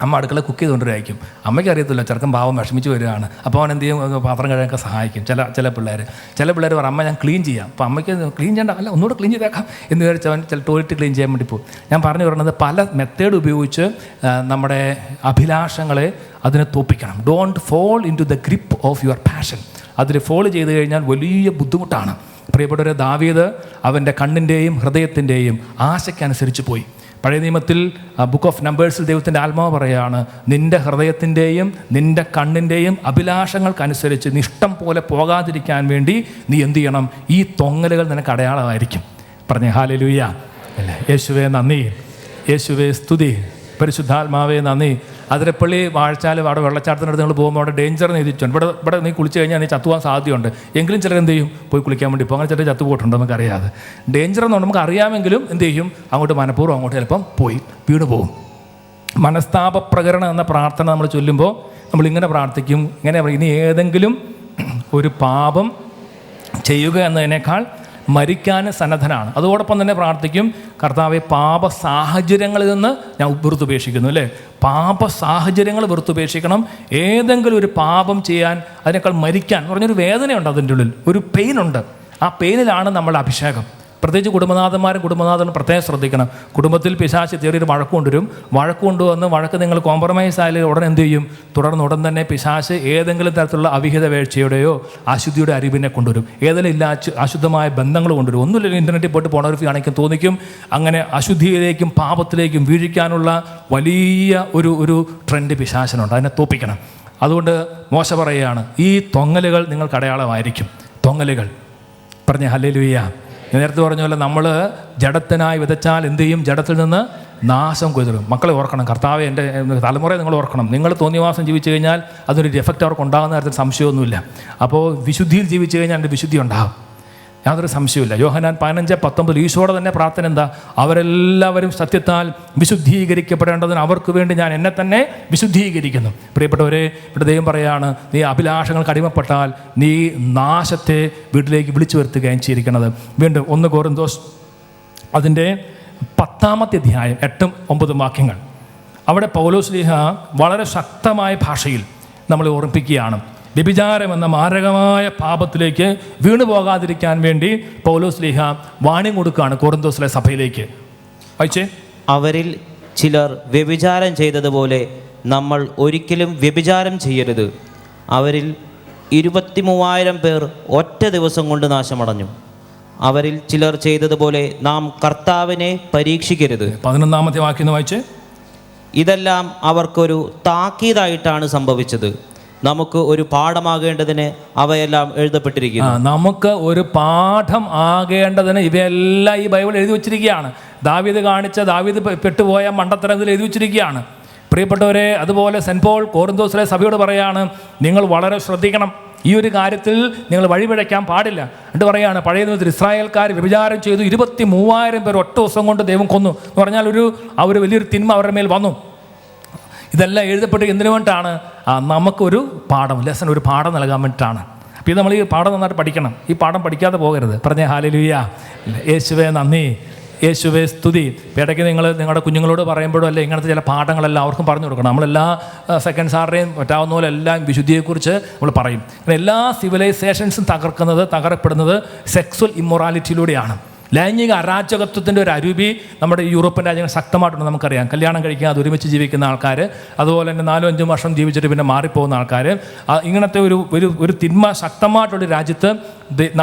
അമ്മ അടുക്കള കുക്ക് ചെയ്തുകൊണ്ടിരിക്കും. അമ്മയ്ക്ക് അറിയത്തില്ല, ചെറുക്കൻ പാവം വിഷമിച്ച് വരികയാണ്. അപ്പോൾ അവൻ എന്ത് ചെയ്യും, പാത്രം കഴുകാനൊക്കെ സഹായിക്കും. ചില പിള്ളേർ പറയും അമ്മ ഞാൻ ക്ലീൻ ചെയ്യാം. അപ്പോൾ അമ്മയ്ക്ക് ക്ലീൻ ചെയ്യേണ്ട, അല്ല ഒന്നുകൂടെ ക്ലീൻ ചെയ്തേക്കാം എന്ന് വിചാരിച്ച് അവൻ ചില ടോയ്ലറ്റ് ക്ലീൻ ചെയ്യാൻ വേണ്ടി പോകും. ഞാൻ പറഞ്ഞു പറയുന്നത് പല മെത്തേഡ് ഉപയോഗിച്ച് നമ്മുടെ അഭിലാഷങ്ങളെ അതിനെ തോപ്പിക്കണം. Don't fall in to the grip of your passion. അതിൽ ഫോൾ ചെയ്ത് കഴിഞ്ഞാൽ വലിയ ബുദ്ധിമുട്ടാണ്. പ്രിയപ്പെട്ടവരെ, ദാവീദ് അവൻ്റെ കണ്ണിൻ്റെയും ഹൃദയത്തിൻ്റെയും ആശയ്ക്കനുസരിച്ച് പോയി. പഴയ നിയമത്തിൽ ബുക്ക് ഓഫ് നമ്പേഴ്സിൽ ദൈവത്തിൻ്റെ ആത്മാവ് പറയുകയാണ്, നിൻ്റെ ഹൃദയത്തിൻ്റെയും നിൻ്റെ കണ്ണിൻ്റെയും അഭിലാഷങ്ങൾക്കനുസരിച്ച് നിഷ്ടം പോലെ പോകാതിരിക്കാൻ വേണ്ടി നീ എന്ത് ചെയ്യണം? ഈ തൊങ്ങലുകൾ നിനക്ക് അടയാളമായിരിക്കും. പറഞ്ഞേ ഹല്ലേലൂയ. അല്ലേ? യേശുവേ നന്ദി, യേശുവേ സ്തുതി, പരിശുദ്ധാത്മാവേ നന്ദി. അതിരപ്പള്ളി വാഴച്ചാൽ അവിടെ വെള്ളച്ചാട്ടത്തിനടുത്ത് നിങ്ങൾ പോകുമ്പോൾ അവിടെ ഡേഞ്ചർ എഴുതിച്ചുണ്ട്. ഇവിടെ നീ കുളിച്ച് കഴിഞ്ഞാൽ നീ ചത്തുവാൻ സാധ്യതയുണ്ട്. എങ്കിലും ചിലർ എന്ത് ചെയ്യും, പോയി കുളിക്കാൻ വേണ്ടി ഇപ്പോൾ അങ്ങനെ ചിലർ ചത്തുപോയിട്ടുണ്ടോ നമുക്കറിയാതെ. ഡേഞ്ചർ എന്ന് നമുക്ക് അറിയാമെങ്കിലും എന്ത് ചെയ്യും, അങ്ങോട്ട് മനഃപൂർവ്വം അങ്ങോട്ട് ചിലപ്പം പോയി വീണ് പോകും. മനസ്താപപ്രകരണം എന്ന പ്രാർത്ഥന നമ്മൾ ചൊല്ലുമ്പോൾ നമ്മളിങ്ങനെ പ്രാർത്ഥിക്കും, ഇങ്ങനെ ഇനി ഏതെങ്കിലും ഒരു പാപം ചെയ്യുക എന്നതിനേക്കാൾ മരിക്കാൻ സന്നദ്ധനാണ്. അതോടൊപ്പം തന്നെ പ്രാർത്ഥിക്കും, കർത്താവെ പാപ സാഹചര്യങ്ങളിൽ നിന്ന് ഞാൻ വെറുത്തുപേക്ഷിക്കുന്നു. അല്ലേ? പാപ സാഹചര്യങ്ങൾ വെറുത്തുപേക്ഷിക്കണം. ഏതെങ്കിലും ഒരു പാപം ചെയ്യാൻ, അതിനേക്കാൾ മരിക്കാൻ എന്ന് പറഞ്ഞൊരു വേദനയുണ്ട്, അതിൻ്റെ ഉള്ളിൽ ഒരു പെയിനുണ്ട്. ആ പെയിനിലാണ് നമ്മളുടെ അഭിഷേകം. പ്രത്യേകിച്ച് കുടുംബനാഥനും പ്രത്യേകം ശ്രദ്ധിക്കണം. കുടുംബത്തിൽ പിശാച് ചെറിയൊരു വഴക്ക് കൊണ്ടുവരും. വഴക്ക് നിങ്ങൾ കോംപ്രമൈസ് ആയാലും ഉടൻ എന്ത് ചെയ്യും, ഉടൻ തന്നെ പിശാച് ഏതെങ്കിലും തരത്തിലുള്ള അവിഹിത വീഴ്ചയുടെയോ അശുദ്ധിയുടെ അറിവിനെ കൊണ്ടുവരും. ഏതെങ്കിലും അശുദ്ധമായ ബന്ധങ്ങൾ കൊണ്ടുവരും. ഒന്നുമില്ല, ഇൻ്റർനെറ്റിൽ പോയിട്ട് പോണോഗ്രഫി കാണിക്കും തോന്നിക്കും. അങ്ങനെ അശുദ്ധിയിലേക്കും പാപത്തിലേക്കും വീഴിക്കാനുള്ള വലിയ ഒരു ട്രെൻഡ് പിശാചിനുണ്ട്. അതിനെ തോപ്പിക്കണം. അതുകൊണ്ട് മോശ പറയുകയാണ്, ഈ തൊങ്ങലുകൾ നിങ്ങൾക്ക് അടയാളമായിരിക്കും. തൊങ്ങലുകൾ. പറഞ്ഞ ഹല്ലേലൂയ. നേരത്തെ പറഞ്ഞ പോലെ നമ്മൾ ജഡത്തിനായി വിതച്ചാൽ എന്ത് ചെയ്യും, ജഡത്തിൽ നിന്ന് നാശം കൊയ്തിടും. മക്കളെ ഓർക്കണം, കർത്താവെ എൻ്റെ തലമുറയെ നിങ്ങൾ ഓർക്കണം. നിങ്ങൾ തോന്നിവാസം ജീവിച്ചു കഴിഞ്ഞാൽ അതൊരു എഫക്റ്റ് അവർക്ക് ഉണ്ടാകുന്ന കാര്യത്തിൽ സംശയമൊന്നുമില്ല. അപ്പോൾ വിശുദ്ധിയിൽ ജീവിച്ചു കഴിഞ്ഞാൽ അതിൻ്റെ വിശുദ്ധി ഉണ്ടാകും, യാതൊരു സംശയമില്ല. യോഹന്നാൻ 15:19 ഈശോയുടെ തന്നെ പ്രാർത്ഥന എന്താ? അവരെല്ലാവരും സത്യത്താൽ വിശുദ്ധീകരിക്കപ്പെടേണ്ടതിന് അവർക്ക് വേണ്ടി ഞാൻ എന്നെ തന്നെ വിശുദ്ധീകരിക്കുന്നു. പ്രിയപ്പെട്ടവരെ, ഇവിടെ ദൈവം പറയാണ്, നീ അഭിലാഷങ്ങൾക്ക് അടിമപ്പെട്ടാൽ നീ നാശത്തെ വീട്ടിലേക്ക് വിളിച്ചു വരുത്തുകയും ചെയ്തിരിക്കുന്നത്. വീണ്ടും 1 കൊരിന്തോസ് അതിൻ്റെ 10-ാമത്തെ അധ്യായം 8-9 വാക്യങ്ങൾ. അവിടെ പൗലോസ്ലീഹ വളരെ ശക്തമായ ഭാഷയിൽ നമ്മളെ ഓർമ്മിപ്പിക്കുകയാണ്. വ്യഭിചാരം എന്ന മാരകമായ പാപത്തിലേക്ക് വീണു പോകാതിരിക്കാൻ വേണ്ടി പൗലോസ്ലീഹ വാണിംഗ് കൊടുക്കുകയാണ് കൊരിന്തോസിലെ സഭയിലേക്ക്. വായിച്ചേ. അവരിൽ ചിലർ വ്യഭിചാരം ചെയ്തതുപോലെ നമ്മൾ ഒരിക്കലും വ്യഭിചാരം ചെയ്യരുത്. അവരിൽ 23,000 പേർ ഒറ്റ ദിവസം കൊണ്ട് നാശമടഞ്ഞു. അവരിൽ ചിലർ ചെയ്തതുപോലെ നാം കർത്താവിനെ പരീക്ഷിക്കരുത്. 11-ാമത്തെ വാക്യം വായിച്ചേ. ഇതെല്ലാം അവർക്കൊരു താക്കീതായിട്ടാണ് സംഭവിച്ചത്. നമുക്ക് ഒരു പാഠമാകേണ്ടതിന് അവയെല്ലാം എഴുതപ്പെട്ടിരിക്കുന്നു. നമുക്ക് ഒരു പാഠം ആകേണ്ടതിന് ഇവയെല്ലാം ഈ ബൈബിൾ എഴുതി വച്ചിരിക്കുകയാണ്. ദാവീദ് പെട്ടുപോയ മണ്ടത്തരത്തിൽ എഴുതി വച്ചിരിക്കുകയാണ്. പ്രിയപ്പെട്ടവരെ, അതുപോലെ സെൻറ്റ് പോൾ കൊരിന്തോസിലെ സഭയോട് പറയാണ്, നിങ്ങൾ വളരെ ശ്രദ്ധിക്കണം. ഈ ഒരു കാര്യത്തിൽ നിങ്ങൾ വഴിപിഴയ്ക്കാൻ പാടില്ല. എന്നിട്ട് പറയാണ്, പഴയ നിയമത്തിൽ ഇസ്രായേൽക്കാർ വ്യഭിചാരം ചെയ്തു, 23,000 പേർ ഒറ്റ ദിവസം കൊണ്ട് ദൈവം കൊന്നു എന്ന് പറഞ്ഞാൽ ഒരു വലിയൊരു തിന്മ അവരുടെ മേൽ വന്നു. ഇതെല്ലാം എഴുതപ്പെട്ട് എന്തിനു വേണ്ടിയിട്ടാണ്? നമുക്കൊരു ലെസൺ, ഒരു പാഠം നൽകാൻ വേണ്ടിയിട്ടാണ്. അപ്പോൾ ഇത് നമ്മൾ ഈ പാഠം നന്നായിട്ട് പഠിക്കണം. ഈ പാഠം പഠിക്കാതെ പോകരുത്. പറഞ്ഞേ ഹല്ലേലൂയ. യേശുവേ നന്ദി, യേശുവേ സ്തുതി. ഇടയ്ക്ക് നിങ്ങളുടെ കുഞ്ഞുങ്ങളോട് പറയുമ്പോഴും അല്ലേ ഇങ്ങനത്തെ ചില പാഠങ്ങളെല്ലാം അവർക്കും പറഞ്ഞു കൊടുക്കണം. നമ്മളെല്ലാ സെക്കൻഡ് സാറിനെയും പറ്റാവുന്ന പോലെ എല്ലാം വിശുദ്ധിയെക്കുറിച്ച് നമ്മൾ പറയും. എല്ലാ സിവിലൈസേഷൻസും തകർക്കപ്പെടുന്നത് സെക്സ്വൽ ഇമ്മൊറാലിറ്റിയിലൂടെയാണ്. ലൈംഗിക അരാജകത്വത്തിൻ്റെ ഒരു അരൂപി നമ്മുടെ ഈ യൂറോപ്യൻ രാജ്യങ്ങൾ ശക്തമായിട്ടുണ്ട്. നമുക്കറിയാം, കല്യാണം കഴിക്കാതെ ഒരുമിച്ച് ജീവിക്കുന്ന ആൾക്കാർ, അതുപോലെ തന്നെ 4-5 വർഷം ജീവിച്ചിട്ട് പിന്നെ മാറിപ്പോകുന്ന ആൾക്കാർ, ഇങ്ങനത്തെ ഒരു തിന്മ ശക്തമായിട്ടുള്ള രാജ്യത്ത്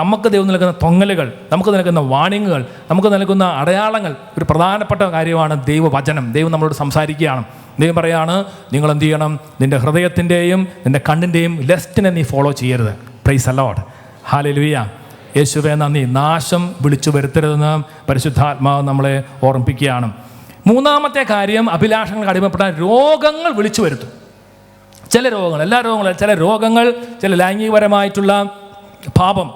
നമുക്ക് ദൈവം നൽകുന്ന തൊങ്ങലുകൾ, നമുക്ക് നൽകുന്ന വാണിങ്ങുകൾ, നമുക്ക് നൽകുന്ന അടയാളങ്ങൾ, ഒരു പ്രധാനപ്പെട്ട കാര്യമാണ് ദൈവവചനം. ദൈവം നമ്മളോട് സംസാരിക്കുകയാണ്. ദൈവം പറയാണ്, നിങ്ങൾ എന്ത് ചെയ്യണം? നിൻ്റെ ഹൃദയത്തിൻ്റെയും നിൻ്റെ കണ്ണിൻ്റെയും ലെസ്റ്റിനെ നീ ഫോളോ ചെയ്യരുത്. Price the Lord. ഹല്ലേലൂയ. യേശുവേ നന്ദി. നാശം വിളിച്ചു വരുത്തരുതെന്ന് പരിശുദ്ധാത്മാവ് നമ്മളെ ഓർമ്മിപ്പിക്കുകയാണ്. മൂന്നാമത്തെ കാര്യം, അഭിലാഷങ്ങൾക്ക് അടിമപ്പെട്ട രോഗങ്ങൾ വിളിച്ചു വരുത്തും. ചില രോഗങ്ങൾ, എല്ലാ രോഗങ്ങളും, ചില രോഗങ്ങൾ, ചില ലൈംഗികപരമായിട്ടുള്ള പാപം,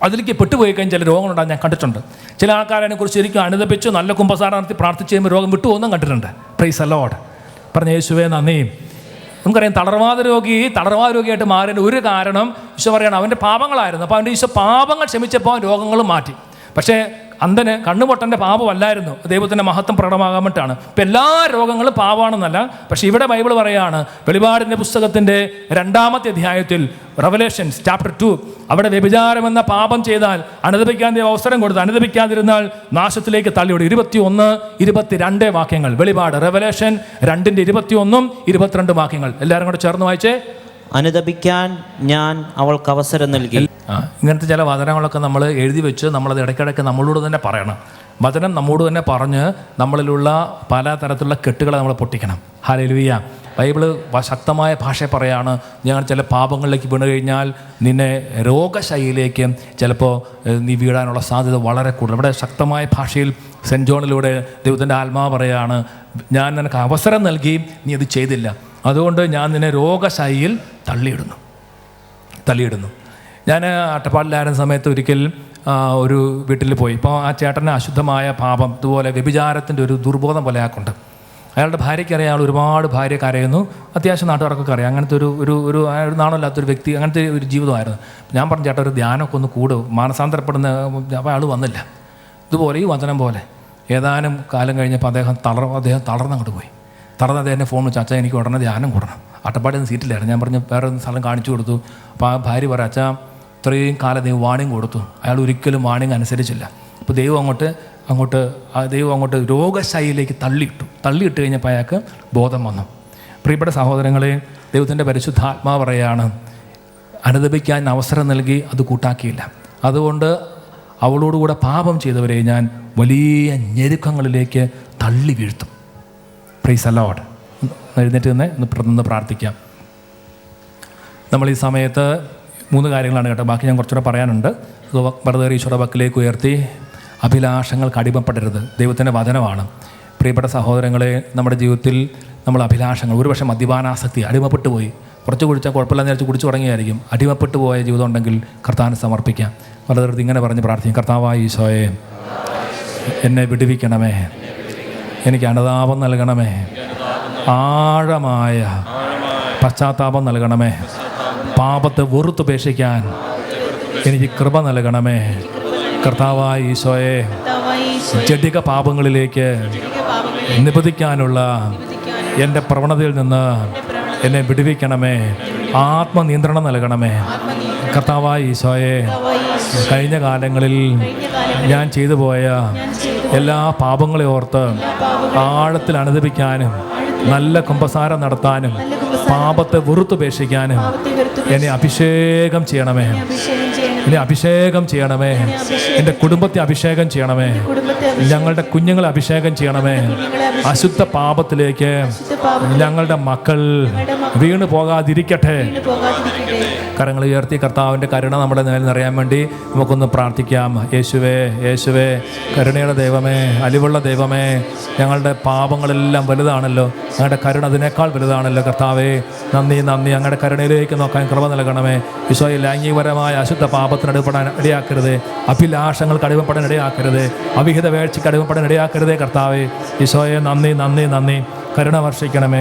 അതിലേക്ക് പെട്ടുപോയി കഴിഞ്ഞാൽ ചില രോഗങ്ങളുണ്ടാകും. ഞാൻ കണ്ടിട്ടുണ്ട്. ചില ആൾക്കാരെ കുറിച്ച് ശരിക്കും അനുദപിച്ചു നല്ല കുമ്പസാരം നടത്തി പ്രാർത്ഥിച്ച് കഴിയുമ്പോൾ രോഗം വിട്ടുപോകുന്നതും കണ്ടിട്ടുണ്ട്. Price the Lord. പറഞ്ഞ യേശുവേ നന്ദി. നമുക്കറിയാം, തളർവാദ രോഗിയായിട്ട് മാറിയതിൻ്റെ ഒരു കാരണം ഈശോ പറയണം അവൻ്റെ പാപങ്ങളായിരുന്നു. അപ്പോൾ അവൻ്റെ ഈശോ പാപങ്ങൾ ക്ഷമിച്ചപ്പോൾ രോഗങ്ങളും മാറ്റി. പക്ഷേ അന്ധന് കണ്ണുപൊട്ടൻ്റെ പാപമല്ലായിരുന്നു, ദൈവത്തിൻ്റെ മഹത്വം പ്രകടമാകാൻ വേണ്ടിയിട്ടാണ്. ഇപ്പം എല്ലാ രോഗങ്ങളും പാപമാണെന്നല്ല. പക്ഷേ ഇവിടെ ബൈബിൾ പറയുകയാണ്, വെളിപാടിൻ്റെ പുസ്തകത്തിൻ്റെ 2-ാമത്തെ അധ്യായത്തിൽ, റെവലേഷൻസ് ചാപ്റ്റർ 2, അവിടെ വ്യഭിചാരമെന്ന പാപം ചെയ്താൽ അനുദപിക്കാൻ അവസരം കൊടുത്ത് അനുദപിക്കാതിരുന്നാൽ നാശത്തിലേക്ക് തള്ളിവിടും. 21-22 വാക്യങ്ങൾ, വെളിപാട് റെവലേഷൻ 2-21-22 വാക്യങ്ങൾ. എല്ലാവരും കൂടെ ചേർന്ന് വായിച്ചേ. അനുദപിക്കാൻ ഞാൻ അവൾക്ക് അവസരം നൽകി. ഇങ്ങനത്തെ ചില വചനങ്ങളൊക്കെ നമ്മൾ എഴുതി വെച്ച് നമ്മളത് ഇടയ്ക്കിടയ്ക്ക് നമ്മളോട് തന്നെ പറയണം. വചനം നമ്മോട് തന്നെ പറഞ്ഞ് നമ്മളിലുള്ള പല തരത്തിലുള്ള കെട്ടുകളെ നമ്മൾ പൊട്ടിക്കണം. ഹല്ലേലൂയ. ബൈബിള് ശക്തമായ ഭാഷയെ പറയാണ്, ഞങ്ങൾ ചില പാപങ്ങളിലേക്ക് വീണ് കഴിഞ്ഞാൽ നിന്നെ രോഗശൈലിയിലേക്ക് ചിലപ്പോൾ നീ വീഴാനുള്ള സാധ്യത വളരെ കൂടുതൽ. ഇവിടെ ശക്തമായ ഭാഷയിൽ സെൻറ്റ് ജോണിലൂടെ ദൈവത്തിൻ്റെ ആത്മാവ് പറയുകയാണ്, ഞാൻ നിനക്ക് അവസരം നൽകി, നീ അത് ചെയ്തില്ല, അതുകൊണ്ട് ഞാൻ നിന്നെ രോഗശൈലിയിൽ തള്ളിയിടുന്നു. ഞാൻ അട്ടപ്പാടിലായിരുന്ന സമയത്ത് ഒരിക്കൽ ഒരു വീട്ടിൽ പോയി. ഇപ്പോൾ ആ ചേട്ടന് അശുദ്ധമായ പാപം, ഇതുപോലെ വ്യഭിചാരത്തിൻ്റെ ഒരു ദുർബോധം പോലെ ആക്കുണ്ട്. അയാളുടെ ഭാര്യയ്ക്കറിയാം, അയാൾ ഒരുപാട് ഭാര്യ കരയുന്നു, അത്യാവശ്യം നാട്ടുകാർക്കൊക്കെ അറിയാം. അങ്ങനത്തെ ഒരു നാണമില്ലാത്തൊരു വ്യക്തി, അങ്ങനത്തെ ഒരു ജീവിതമായിരുന്നു. ഞാൻ പറഞ്ഞു, ചേട്ടാ ഒരു ധ്യാനമൊക്കെ ഒന്ന് കൂടും, മാനസാന്തരപ്പെടുന്ന. അപ്പോൾ അയാൾ വന്നില്ല. ഇതുപോലെ ഈ വചനം പോലെ ഏതാനും കാലം കഴിഞ്ഞപ്പോൾ അദ്ദേഹം തളർന്നങ്ങോട്ട് പോയി. അദ്ദേഹം ഫോൺ വിളിച്ചു, അച്ഛാ എനിക്ക് ഉടനെ ധ്യാനം കൂടണം. അട്ടപ്പാടിയിൽ നിന്ന് സീറ്റിലായിരുന്നു. ഞാൻ പറഞ്ഞു വേറെ സ്ഥലം കാണിച്ചു കൊടുത്തു. അപ്പോൾ ആ ഭാര്യ പറയാം, അച്ഛാ ഇത്രയും കാലം ദൈവം വാണിംഗ് കൊടുത്തു, അയാൾ ഒരിക്കലും വാണിംഗ് അനുസരിച്ചില്ല. അപ്പോൾ ദൈവം അങ്ങോട്ട് രോഗശൈലിയിലേക്ക് തള്ളിയിട്ട് കഴിഞ്ഞപ്പോൾ അയാൾക്ക് ബോധം വന്നു. പ്രിയപ്പെട്ട സഹോദരങ്ങളെ, ദൈവത്തിൻ്റെ പരിശുദ്ധാത്മാവ് പറയാണ്, അനുദപിക്കാൻ അവസരം നൽകി, അത് കൂട്ടാക്കിയില്ല. അതുകൊണ്ട് അവളോടുകൂടെ പാപം ചെയ്തവരെ ഞാൻ വലിയ ഞെരുക്കങ്ങളിലേക്ക് തള്ളി വീഴ്ത്തും. Price the Lord. എഴുന്നേറ്റ് നിന്ന് പ്രാർത്ഥിക്കാം. നമ്മൾ ഈ സമയത്ത് 3 കാര്യങ്ങളാണ് കേട്ടോ, ബാക്കി ഞാൻ കുറച്ചുകൂടെ പറയാനുണ്ട്. ബ്രദർ ഈശോയുടെ പക്കലേക്ക് ഉയർത്തി, അഭിലാഷങ്ങൾക്ക് അടിമപ്പെടരുത്. ദൈവത്തിൻ്റെ വചനമാണ്. പ്രിയപ്പെട്ട സഹോദരങ്ങളെ, നമ്മുടെ ജീവിതത്തിൽ നമ്മൾ അഭിലാഷങ്ങൾ, ഒരുപക്ഷെ മദ്യപാനാസക്തി, അടിമപ്പെട്ടു പോയി, കുറച്ച് കുടിച്ചാൽ കുഴപ്പമില്ലെന്ന് വിചാരിച്ച് കുടിച്ചു തുടങ്ങിയായിരിക്കും. അടിമപ്പെട്ടു പോയ ജീവിതം ഉണ്ടെങ്കിൽ കർത്താവിന് സമർപ്പിക്കാം. ബ്രദർ ഇങ്ങനെ പറഞ്ഞ് പ്രാർത്ഥിക്കും, കർത്താവായ ഈശോയെ, എന്നെ വിടുവിക്കണമേ, എനിക്ക് അനുതാപം നൽകണമേ, ആഴമായ പശ്ചാത്താപം നൽകണമേ, പാപത്തെ വെറുത്തുപേക്ഷിക്കാൻ എനിക്ക് കൃപ നൽകണമേ. കർത്താവായ ഈശോയെ, ജഡിക പാപങ്ങളിലേക്ക് നിബന്ധിക്കാനുള്ള എൻ്റെ പ്രവണതയിൽ നിന്ന് എന്നെ വിടുവിക്കണമേ, ആത്മനിയന്ത്രണം നൽകണമേ. കർത്താവായ ഈശോയെ, കഴിഞ്ഞ കാലങ്ങളിൽ ഞാൻ ചെയ്തു പോയ എല്ലാ പാപങ്ങളെ ഓർത്ത് ആഴത്തിൽ അനുദപിക്കാനും നല്ല കുമ്പസാരം നടത്താനും പാപത്തെ വെറുത്തുപേക്ഷിക്കാനും എന്നെ അഭിഷേകം ചെയ്യണമേ. എൻ്റെ കുടുംബത്തെ അഭിഷേകം ചെയ്യണമേ. ഞങ്ങളുടെ കുഞ്ഞുങ്ങളെ അഭിഷേകം ചെയ്യണമേ. അശുദ്ധ പാപത്തിലേക്ക് ഞങ്ങളുടെ മക്കൾ വീണു പോകാതിരിക്കട്ടെ. കരങ്ങൾ ഉയർത്തി കർത്താവിൻ്റെ കരുണ നമ്മുടെ നേരിൽ നിറയാൻ വേണ്ടി നമുക്കൊന്ന് പ്രാർത്ഥിക്കാം. യേശുവേ, കരുണയുടെ ദൈവമേ, അലിവുള്ള ദൈവമേ, ഞങ്ങളുടെ പാപങ്ങളെല്ലാം വലുതാണല്ലോ, ഞങ്ങളുടെ കരുണ അതിനേക്കാൾ വലുതാണല്ലോ. കർത്താവേ, നന്ദി. ഞങ്ങളുടെ കരുണയിലേക്ക് നോക്കാൻ കൃപ നൽകണമേ. ഈശോയെ, ലൈംഗികപരമായ അശുദ്ധ പാപത്തിന് അടിമപ്പെടാൻ ഇടയാക്കരുത്, അഭിലാഷങ്ങൾക്ക് അടിമപ്പെടാൻ ഇടയാക്കരുത്, അവിഹിത വേഴ്ചയ്ക്ക് അടിമപ്പെടാൻ ഇടയാക്കരുതേ. കർത്താവേ, ഈശോയെ, നന്ദി. കരുണ വർഷിക്കണമേ.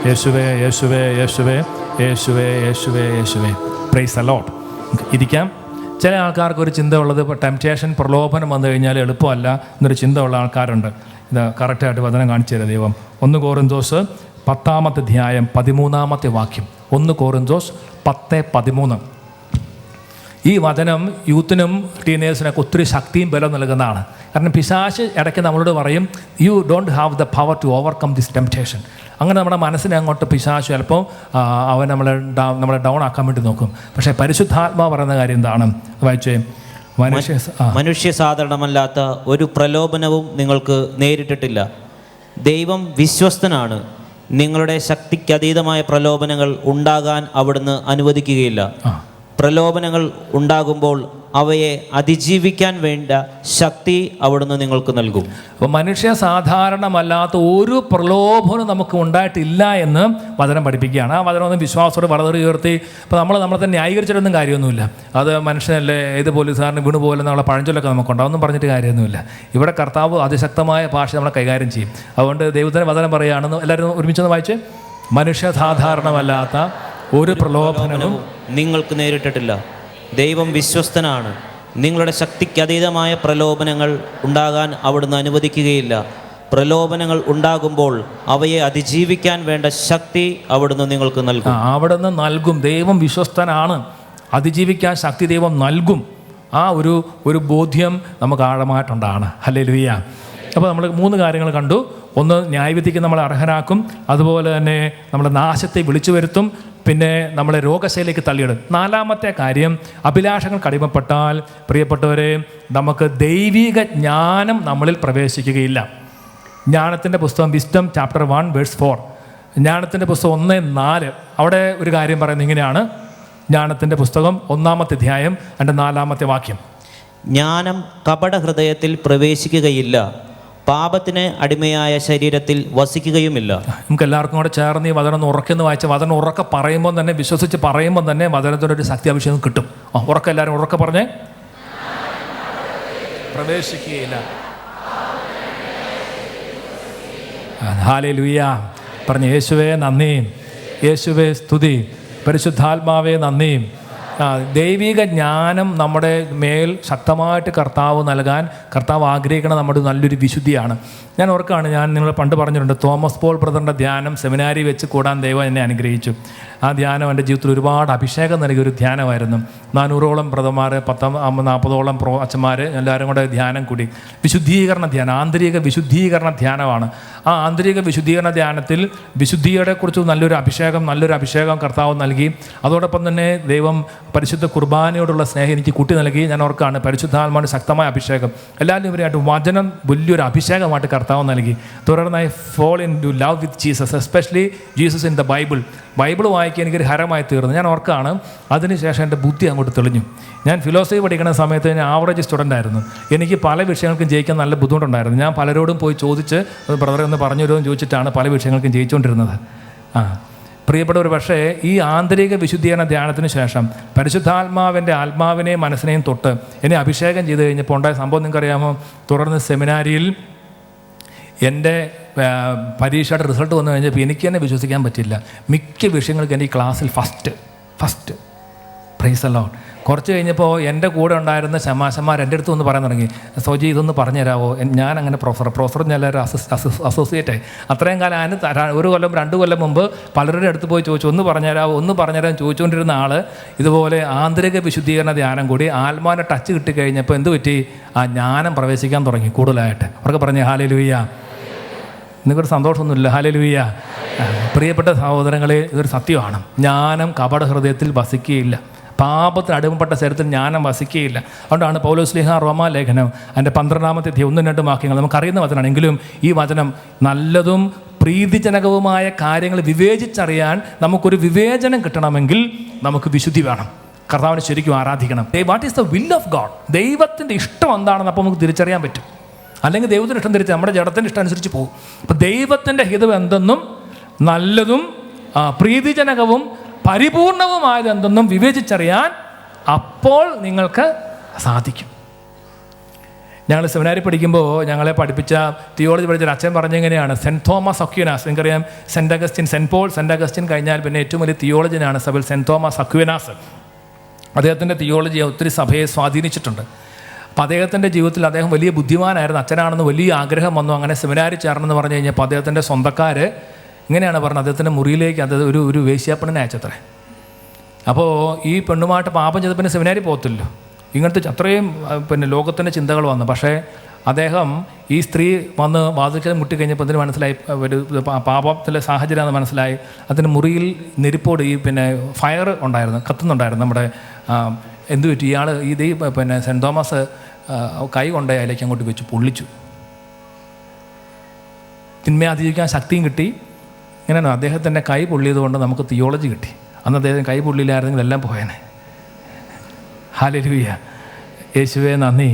യേശുവേ. Price the Lord. ഇരിക്കാം. ചില ആൾക്കാർക്ക് ഒരു ചിന്ത ഉള്ളത്, ഇപ്പോൾ ടെംപ്റ്റേഷൻ, പ്രലോഭനം വന്നു കഴിഞ്ഞാൽ എളുപ്പമല്ല എന്നൊരു ചിന്ത ഉള്ള ആൾക്കാരുണ്ട്. ഇത് കറക്റ്റായിട്ട് വചനം കാണിച്ചു തരാം ദൈവം. 1 കൊറിന്തോസ് 10-ാമത്തെ അധ്യായം 13-ാമത്തെ വാക്യം. 1 കൊറിന്തോസ് 10:13. ഈ വചനം യൂത്തിനും ടീനേഴ്സിനൊക്കെ ഒത്തിരി ശക്തിയും ബലം നൽകുന്നതാണ്. കാരണം പിശാച് ഇടയ്ക്ക് നമ്മളോട് പറയും, you don't have the power to overcome this temptation. അങ്ങനെ നമ്മുടെ മനസ്സിനെ അങ്ങോട്ട് പിശാച് ചിലപ്പോൾ അവൻ നമ്മളെ ഡൗൺ ആക്കാൻ വേണ്ടി നോക്കും. പക്ഷേ പരിശുദ്ധാത്മാവ് പറയുന്ന കാര്യം എന്താണ്? വായിച്ചേ. മനുഷ്യ സാധാരണമല്ലാത്ത ഒരു പ്രലോഭനവും നിങ്ങൾക്ക് നേരിട്ടിട്ടില്ല. ദൈവം വിശ്വസ്തനാണ്. നിങ്ങളുടെ ശക്തിക്കതീതമായ പ്രലോഭനങ്ങൾ ഉണ്ടാകാൻ അവിടുന്ന് അനുവദിക്കുകയില്ല. പ്രലോഭനങ്ങൾ ഉണ്ടാകുമ്പോൾ അവയെ അതിജീവിക്കാൻ വേണ്ട ശക്തി അവിടുന്ന് നിങ്ങൾക്ക് നൽകും. അപ്പോൾ മനുഷ്യ സാധാരണമല്ലാത്ത ഒരു പ്രലോഭനം നമുക്ക് ഉണ്ടായിട്ടില്ല എന്ന് വചനം പഠിപ്പിക്കുകയാണ്. ആ വചനം വിശ്വാസത്തോടെ വളരെ ഉയർത്തി. ഇപ്പോൾ നമ്മളെ തന്നെ ന്യായീകരിച്ചിട്ടൊന്നും കാര്യമൊന്നുമില്ല. അത് മനുഷ്യനല്ലേ, ഏത് പോലീസുകാരന് വീണു പോലെ എന്നുള്ള പഴഞ്ചൊല്ലൊക്കെ നമുക്കുണ്ടാവും, ഒന്നും പറഞ്ഞിട്ട് കാര്യമൊന്നുമില്ല. ഇവിടെ കർത്താവ് അതിശക്തമായ ഭാഷ നമ്മളെ കൈകാര്യം ചെയ്യും. അതുകൊണ്ട് ദൈവത്തിൻ്റെ വചനം പറയുകയാണെന്ന് എല്ലാവരും ഒരുമിച്ചൊന്ന് വായിച്ച്. മനുഷ്യ സാധാരണമല്ലാത്ത ഒരു പ്രലോഭനവും നിങ്ങൾക്ക് നേരിട്ടിട്ടില്ല. ദൈവം വിശ്വസ്തനാണ്. നിങ്ങളുടെ ശക്തിക്ക് അതീതമായ പ്രലോഭനങ്ങൾ ഉണ്ടാകാൻ അവിടുന്ന് അനുവദിക്കുകയില്ല. പ്രലോഭനങ്ങൾ ഉണ്ടാകുമ്പോൾ അവയെ അതിജീവിക്കാൻ വേണ്ട ശക്തി അവിടുന്ന് നിങ്ങൾക്ക് നൽകും. അവിടുന്ന് നൽകും. ദൈവം വിശ്വസ്തനാണ്. അതിജീവിക്കാൻ ശക്തി ദൈവം നൽകും. ആ ഒരു ബോധ്യം നമുക്ക് ആഴമായിട്ടുണ്ടാണ്. ഹല്ലേലൂയ. അപ്പോൾ നമ്മൾ 3 കാര്യങ്ങൾ കണ്ടു. ഒന്ന്, ന്യായവിധിക്ക് നമ്മളെ അർഹനാക്കും. അതുപോലെ തന്നെ നമ്മുടെ നാശത്തെ വിളിച്ചു വരുത്തും. പിന്നെ നമ്മളെ രോഗശൈലിക്ക് തള്ളിയിടും. 4-മത്തെ കാര്യം, അഭിലാഷങ്ങൾക്ക് അടിമപ്പെട്ടാൽ പ്രിയപ്പെട്ടവരെ നമുക്ക് ദൈവിക ജ്ഞാനം നമ്മളിൽ പ്രവേശിക്കുകയില്ല. ജ്ഞാനത്തിൻ്റെ പുസ്തകം വിസ്ഡം ചാപ്റ്റർ 1 വേഴ്സ് 4, ജ്ഞാനത്തിൻ്റെ പുസ്തകം 1:4 അവിടെ ഒരു കാര്യം പറയുന്നത് ഇങ്ങനെയാണ്. ജ്ഞാനത്തിൻ്റെ പുസ്തകം 1-ാമത്തെ അധ്യായം അതിൻ്റെ 4-ാമത്തെ വാക്യം. ജ്ഞാനം കപട ഹൃദയത്തിൽ പ്രവേശിക്കുകയില്ല, പാപത്തിന് അടിമയായ ശരീരത്തിൽ വസിക്കുകയുമില്ല. നമുക്ക് എല്ലാവർക്കും കൂടെ ചേർന്ന് ഈ വചനം ഉറക്കെന്ന് വായിച്ച വചനം ഉറക്കെ പറയുമ്പോൾ തന്നെ, വിശ്വസിച്ച് പറയുമ്പോൾ തന്നെ വചനത്തിനൊരു ശക്തി അഭിഷേകം കിട്ടും. ഉറക്കെ എല്ലാവരും ഉറക്കെ പറഞ്ഞേ. പ്രവേശിക്കുകയില്ല. ഹല്ലേലൂയ. പറഞ്ഞ് യേശുവേ നന്ദി, യേശുവേ സ്തുതി, പരിശുദ്ധാത്മാവേ നന്ദി. ദൈവിക ജ്ഞാനം നമ്മുടെ മേൽ ശക്തമായിട്ട് കർത്താവ് നൽകാൻ കർത്താവ് ആഗ്രഹിക്കണം. നമ്മുടെ നല്ലൊരു വിശുദ്ധിയാണ്. ഞാൻ ഓർക്കാണ്, ഞാൻ നിങ്ങൾ പണ്ട് പറഞ്ഞിട്ടുണ്ട്, തോമസ് പോൾ ബ്രദറിൻ്റെ ധ്യാനം സെമിനാരി വെച്ച് കൂടാൻ ദൈവം എന്നെ അനുഗ്രഹിച്ചു. ആ ധ്യാനം എൻ്റെ ജീവിതത്തിൽ ഒരുപാട് അഭിഷേകം നൽകിയൊരു ധ്യാനമായിരുന്നു. 400ഓളം ബ്രദർമാർ, 40ഓളം അച്ഛന്മാർ എല്ലാവരും കൂടെ ധ്യാനം കൂടി. വിശുദ്ധീകരണ ധ്യാനം, ആന്തരിക വിശുദ്ധീകരണ ധ്യാനമാണ്. ആ ആന്തരിക വിശുദ്ധീകരണ ധ്യാനത്തിൽ വിശുദ്ധിയെക്കുറിച്ച് നല്ലൊരു അഭിഷേകം കർത്താവ് നൽകി. അതോടൊപ്പം തന്നെ ദൈവം പരിശുദ്ധ കുർബാനയോടുള്ള സ്നേഹം എനിക്ക് കൂട്ടി നൽകി. ഞാൻ ഓർക്കാണ്, പരിശുദ്ധാത്മാവിന് ശക്തമായ അഭിഷേകം. എല്ലാവരും ഇവരായിട്ട് വചനം വലിയൊരു അഭിഷേകമായിട്ട് കർത്താവ് നൽകി. തുടർന്നായി fall in to love with Jesus, especially Jesus in the Bible വായിക്കാൻ എനിക്കൊരു ഹരമായി തീർന്നു. ഞാൻ ഓർക്കാണ്, അതിനുശേഷം എൻ്റെ ബുദ്ധി അങ്ങോട്ട് തെളിഞ്ഞു. ഞാൻ ഫിലോസഫി പഠിക്കുന്ന സമയത്ത് ഞാൻ ആവറേജ് സ്റ്റുഡൻ്റ് ആയിരുന്നു. എനിക്ക് പല വിഷയങ്ങൾക്കും ജയിക്കാൻ നല്ല ബുദ്ധിമുട്ടുണ്ടായിരുന്നു. ഞാൻ പലരോടും പോയി ചോദിച്ച് ബ്രദറെ ഒന്ന് പറഞ്ഞു തരുമെന്ന് ചോദിച്ചിട്ടാണ് പല വിഷയങ്ങൾക്കും ജയിച്ചുകൊണ്ടിരുന്നത്. പ്രിയപ്പെട്ടവർ, പക്ഷേ ഈ ആന്തരിക വിശുദ്ധീകരണ ധ്യാനത്തിന് ശേഷം പരിശുദ്ധാത്മാവിൻ്റെ ആത്മാവിനെയും മനസ്സിനെയും തൊട്ട് എന്നെ അഭിഷേകം ചെയ്ത് കഴിഞ്ഞപ്പോൾ ഉണ്ടായ സംഭവം നിങ്ങൾക്കറിയാമോ? തുടർന്ന് സെമിനാരിയിൽ എൻ്റെ പരീക്ഷയുടെ റിസൾട്ട് വന്നു കഴിഞ്ഞപ്പോൾ എനിക്ക് തന്നെ വിശ്വസിക്കാൻ പറ്റില്ല. മിക്ക വിഷയങ്ങൾക്ക് എനിക്ക് ക്ലാസ്സിൽ ഫസ്റ്റ് പ്രൈസ് ദി ലോർഡ്. കുറച്ച് കഴിഞ്ഞപ്പോൾ എൻ്റെ കൂടെ ഉണ്ടായിരുന്ന ശമാശന്മാർ എൻ്റെ അടുത്ത് ഒന്ന് പറയാൻ തുടങ്ങി, സോജി ഇതൊന്ന് പറഞ്ഞു തരാമോ? ഞാൻ അങ്ങനെ പ്രൊഫസർ ഞാനൊരു അസോസിയേറ്റായി. അത്രയും കാലം അതിന് 1 കൊല്ലം 2 കൊല്ലം മുമ്പ് പലരുടെ അടുത്ത് പോയി ചോദിച്ചു, ഒന്ന് പറഞ്ഞുതരാൻ ചോദിച്ചുകൊണ്ടിരുന്ന ആൾ ഇതുപോലെ ആന്തരിക വിശുദ്ധീകരണ ധ്യാനം കൂടി ആത്മാവിനെ ടച്ച് കിട്ടിക്കഴിഞ്ഞപ്പോൾ എന്ത് പറ്റി? ആ ജ്ഞാനം പ്രവേശിക്കാൻ തുടങ്ങി കൂടുതലായിട്ട്. അവർക്ക് പറഞ്ഞ് ഹല്ലേലൂയ. നിങ്ങൾക്കൊരു സന്തോഷമൊന്നുമില്ല? ഹല്ലേലൂയ. പ്രിയപ്പെട്ട സഹോദരങ്ങളെ, ഇതൊരു സത്യമാണ്. ജ്ഞാനം കപട ഹൃദയത്തിൽ വസിക്കുകയില്ല. പാപത്തിന് അടിമപ്പെട്ട ശരീരത്തിൽ ജ്ഞാനം വസിക്കുകയില്ല. അതുകൊണ്ടാണ് പൗലോസ് ശ്ലീഹ റോമാലേഖനം അതിൻ്റെ 12-ാമത്തെ അധ്യായം 1-2 വാക്യങ്ങൾ നമുക്കറിയുന്ന വചനമാണെങ്കിലും ഈ വചനം നല്ലതും പ്രീതിജനകവുമായ കാര്യങ്ങൾ വിവേചിച്ചറിയാൻ നമുക്കൊരു വിവേചനം കിട്ടണമെങ്കിൽ നമുക്ക് വിശുദ്ധി വേണം. കർത്താവിനെ ശരിക്കും ആരാധിക്കണം. What is the will of God? ദൈവത്തിൻ്റെ ഇഷ്ടം എന്താണെന്ന് അപ്പോൾ നമുക്ക് തിരിച്ചറിയാൻ പറ്റും. അല്ലെങ്കിൽ ദൈവത്തിൻ്റെ ഇഷ്ടം തിരിച്ച് നമ്മുടെ ജഡത്തിൻ്റെ ഇഷ്ടം അനുസരിച്ച് പോകും. അപ്പോൾ ദൈവത്തിൻ്റെ ഹിതം എന്തെന്നും നല്ലതും പ്രീതിജനകവും പരിപൂർണവുമായത് എന്തെന്നും വിവേചിച്ചറിയാൻ അപ്പോൾ നിങ്ങൾക്ക് സാധിക്കും. ഞങ്ങൾ സെമിനാരി പഠിക്കുമ്പോൾ ഞങ്ങളെ പഠിപ്പിച്ച തിയോളജി പഠിച്ച അച്ഛൻ പറഞ്ഞെങ്ങനെയാണ്, സെൻറ്റ് തോമസ് അക്വിനാസ്, നിങ്ങൾക്കറിയാം Saint Augustine, Saint Paul, Saint Augustine കഴിഞ്ഞാൽ പിന്നെ ഏറ്റവും വലിയ തിയോളജിനാണ് സഭയിൽ സെൻറ്റ് തോമസ് അക്വിനാസ്. അദ്ദേഹത്തിൻ്റെ തിയോളജി ഒത്തിരി സഭയെ സ്വാധീനിച്ചിട്ടുണ്ട്. അപ്പോൾ അദ്ദേഹത്തിൻ്റെ ജീവിതത്തിൽ അദ്ദേഹം വലിയ ബുദ്ധിമാനായിരുന്നു, അച്ഛനാണെന്ന് വലിയ ആഗ്രഹം വന്നു. അങ്ങനെ സെമിനാരി ചേർന്നെന്ന് പറഞ്ഞു കഴിഞ്ഞപ്പോൾ അദ്ദേഹത്തിൻ്റെ സ്വന്തക്കാർ ഇങ്ങനെയാണ് പറഞ്ഞത്, അദ്ദേഹത്തിൻ്റെ മുറിയിലേക്ക് അത് ഒരു വേശ്യാപ്പണിനെ അയച്ചത്രേ. അപ്പോൾ ഈ പെണ്ണുമായിട്ട് പാപം ചെയ്ത പിന്നെ സെമിനാരി പോകത്തില്ലോ. ഇങ്ങനത്തെ അത്രയും ലോകത്തിൻ്റെ ചിന്തകൾ വന്നു. പക്ഷേ അദ്ദേഹം ഈ സ്ത്രീ വന്ന് വാതിൽക്കൽ മുട്ടിക്കഴിഞ്ഞപ്പോൾ അതിന് മനസ്സിലായി ഒരു പാപത്തിലെ സാഹചര്യമാണെന്ന് മനസ്സിലായി. അതിന് മുറിയിൽ നെരിപ്പോട് ഈ ഫയർ ഉണ്ടായിരുന്നു, കത്തുന്നുണ്ടായിരുന്നു. നമ്മുടെ എന്തു പറ്റി, ഇയാൾ ഇത് സെൻറ്റ് തോമസ് കൈ കൊണ്ട് അതിലേക്ക് അങ്ങോട്ട് വെച്ച് പൊള്ളിച്ചു. തിന്മയെ അതിജീവിക്കാൻ ശക്തിയും കിട്ടി. ഇങ്ങനെയാണ് അദ്ദേഹത്തിൻ്റെ കൈ പൊള്ളിയത് കൊണ്ട് നമുക്ക് തിയോളജി കിട്ടി. അന്ന് അദ്ദേഹത്തിന് കൈ പൊള്ളിയില്ലായിരുന്നെങ്കിൽ എല്ലാം പോയേനെ. ഹല്ലേലൂയ, യേശുവേ നന്ദി.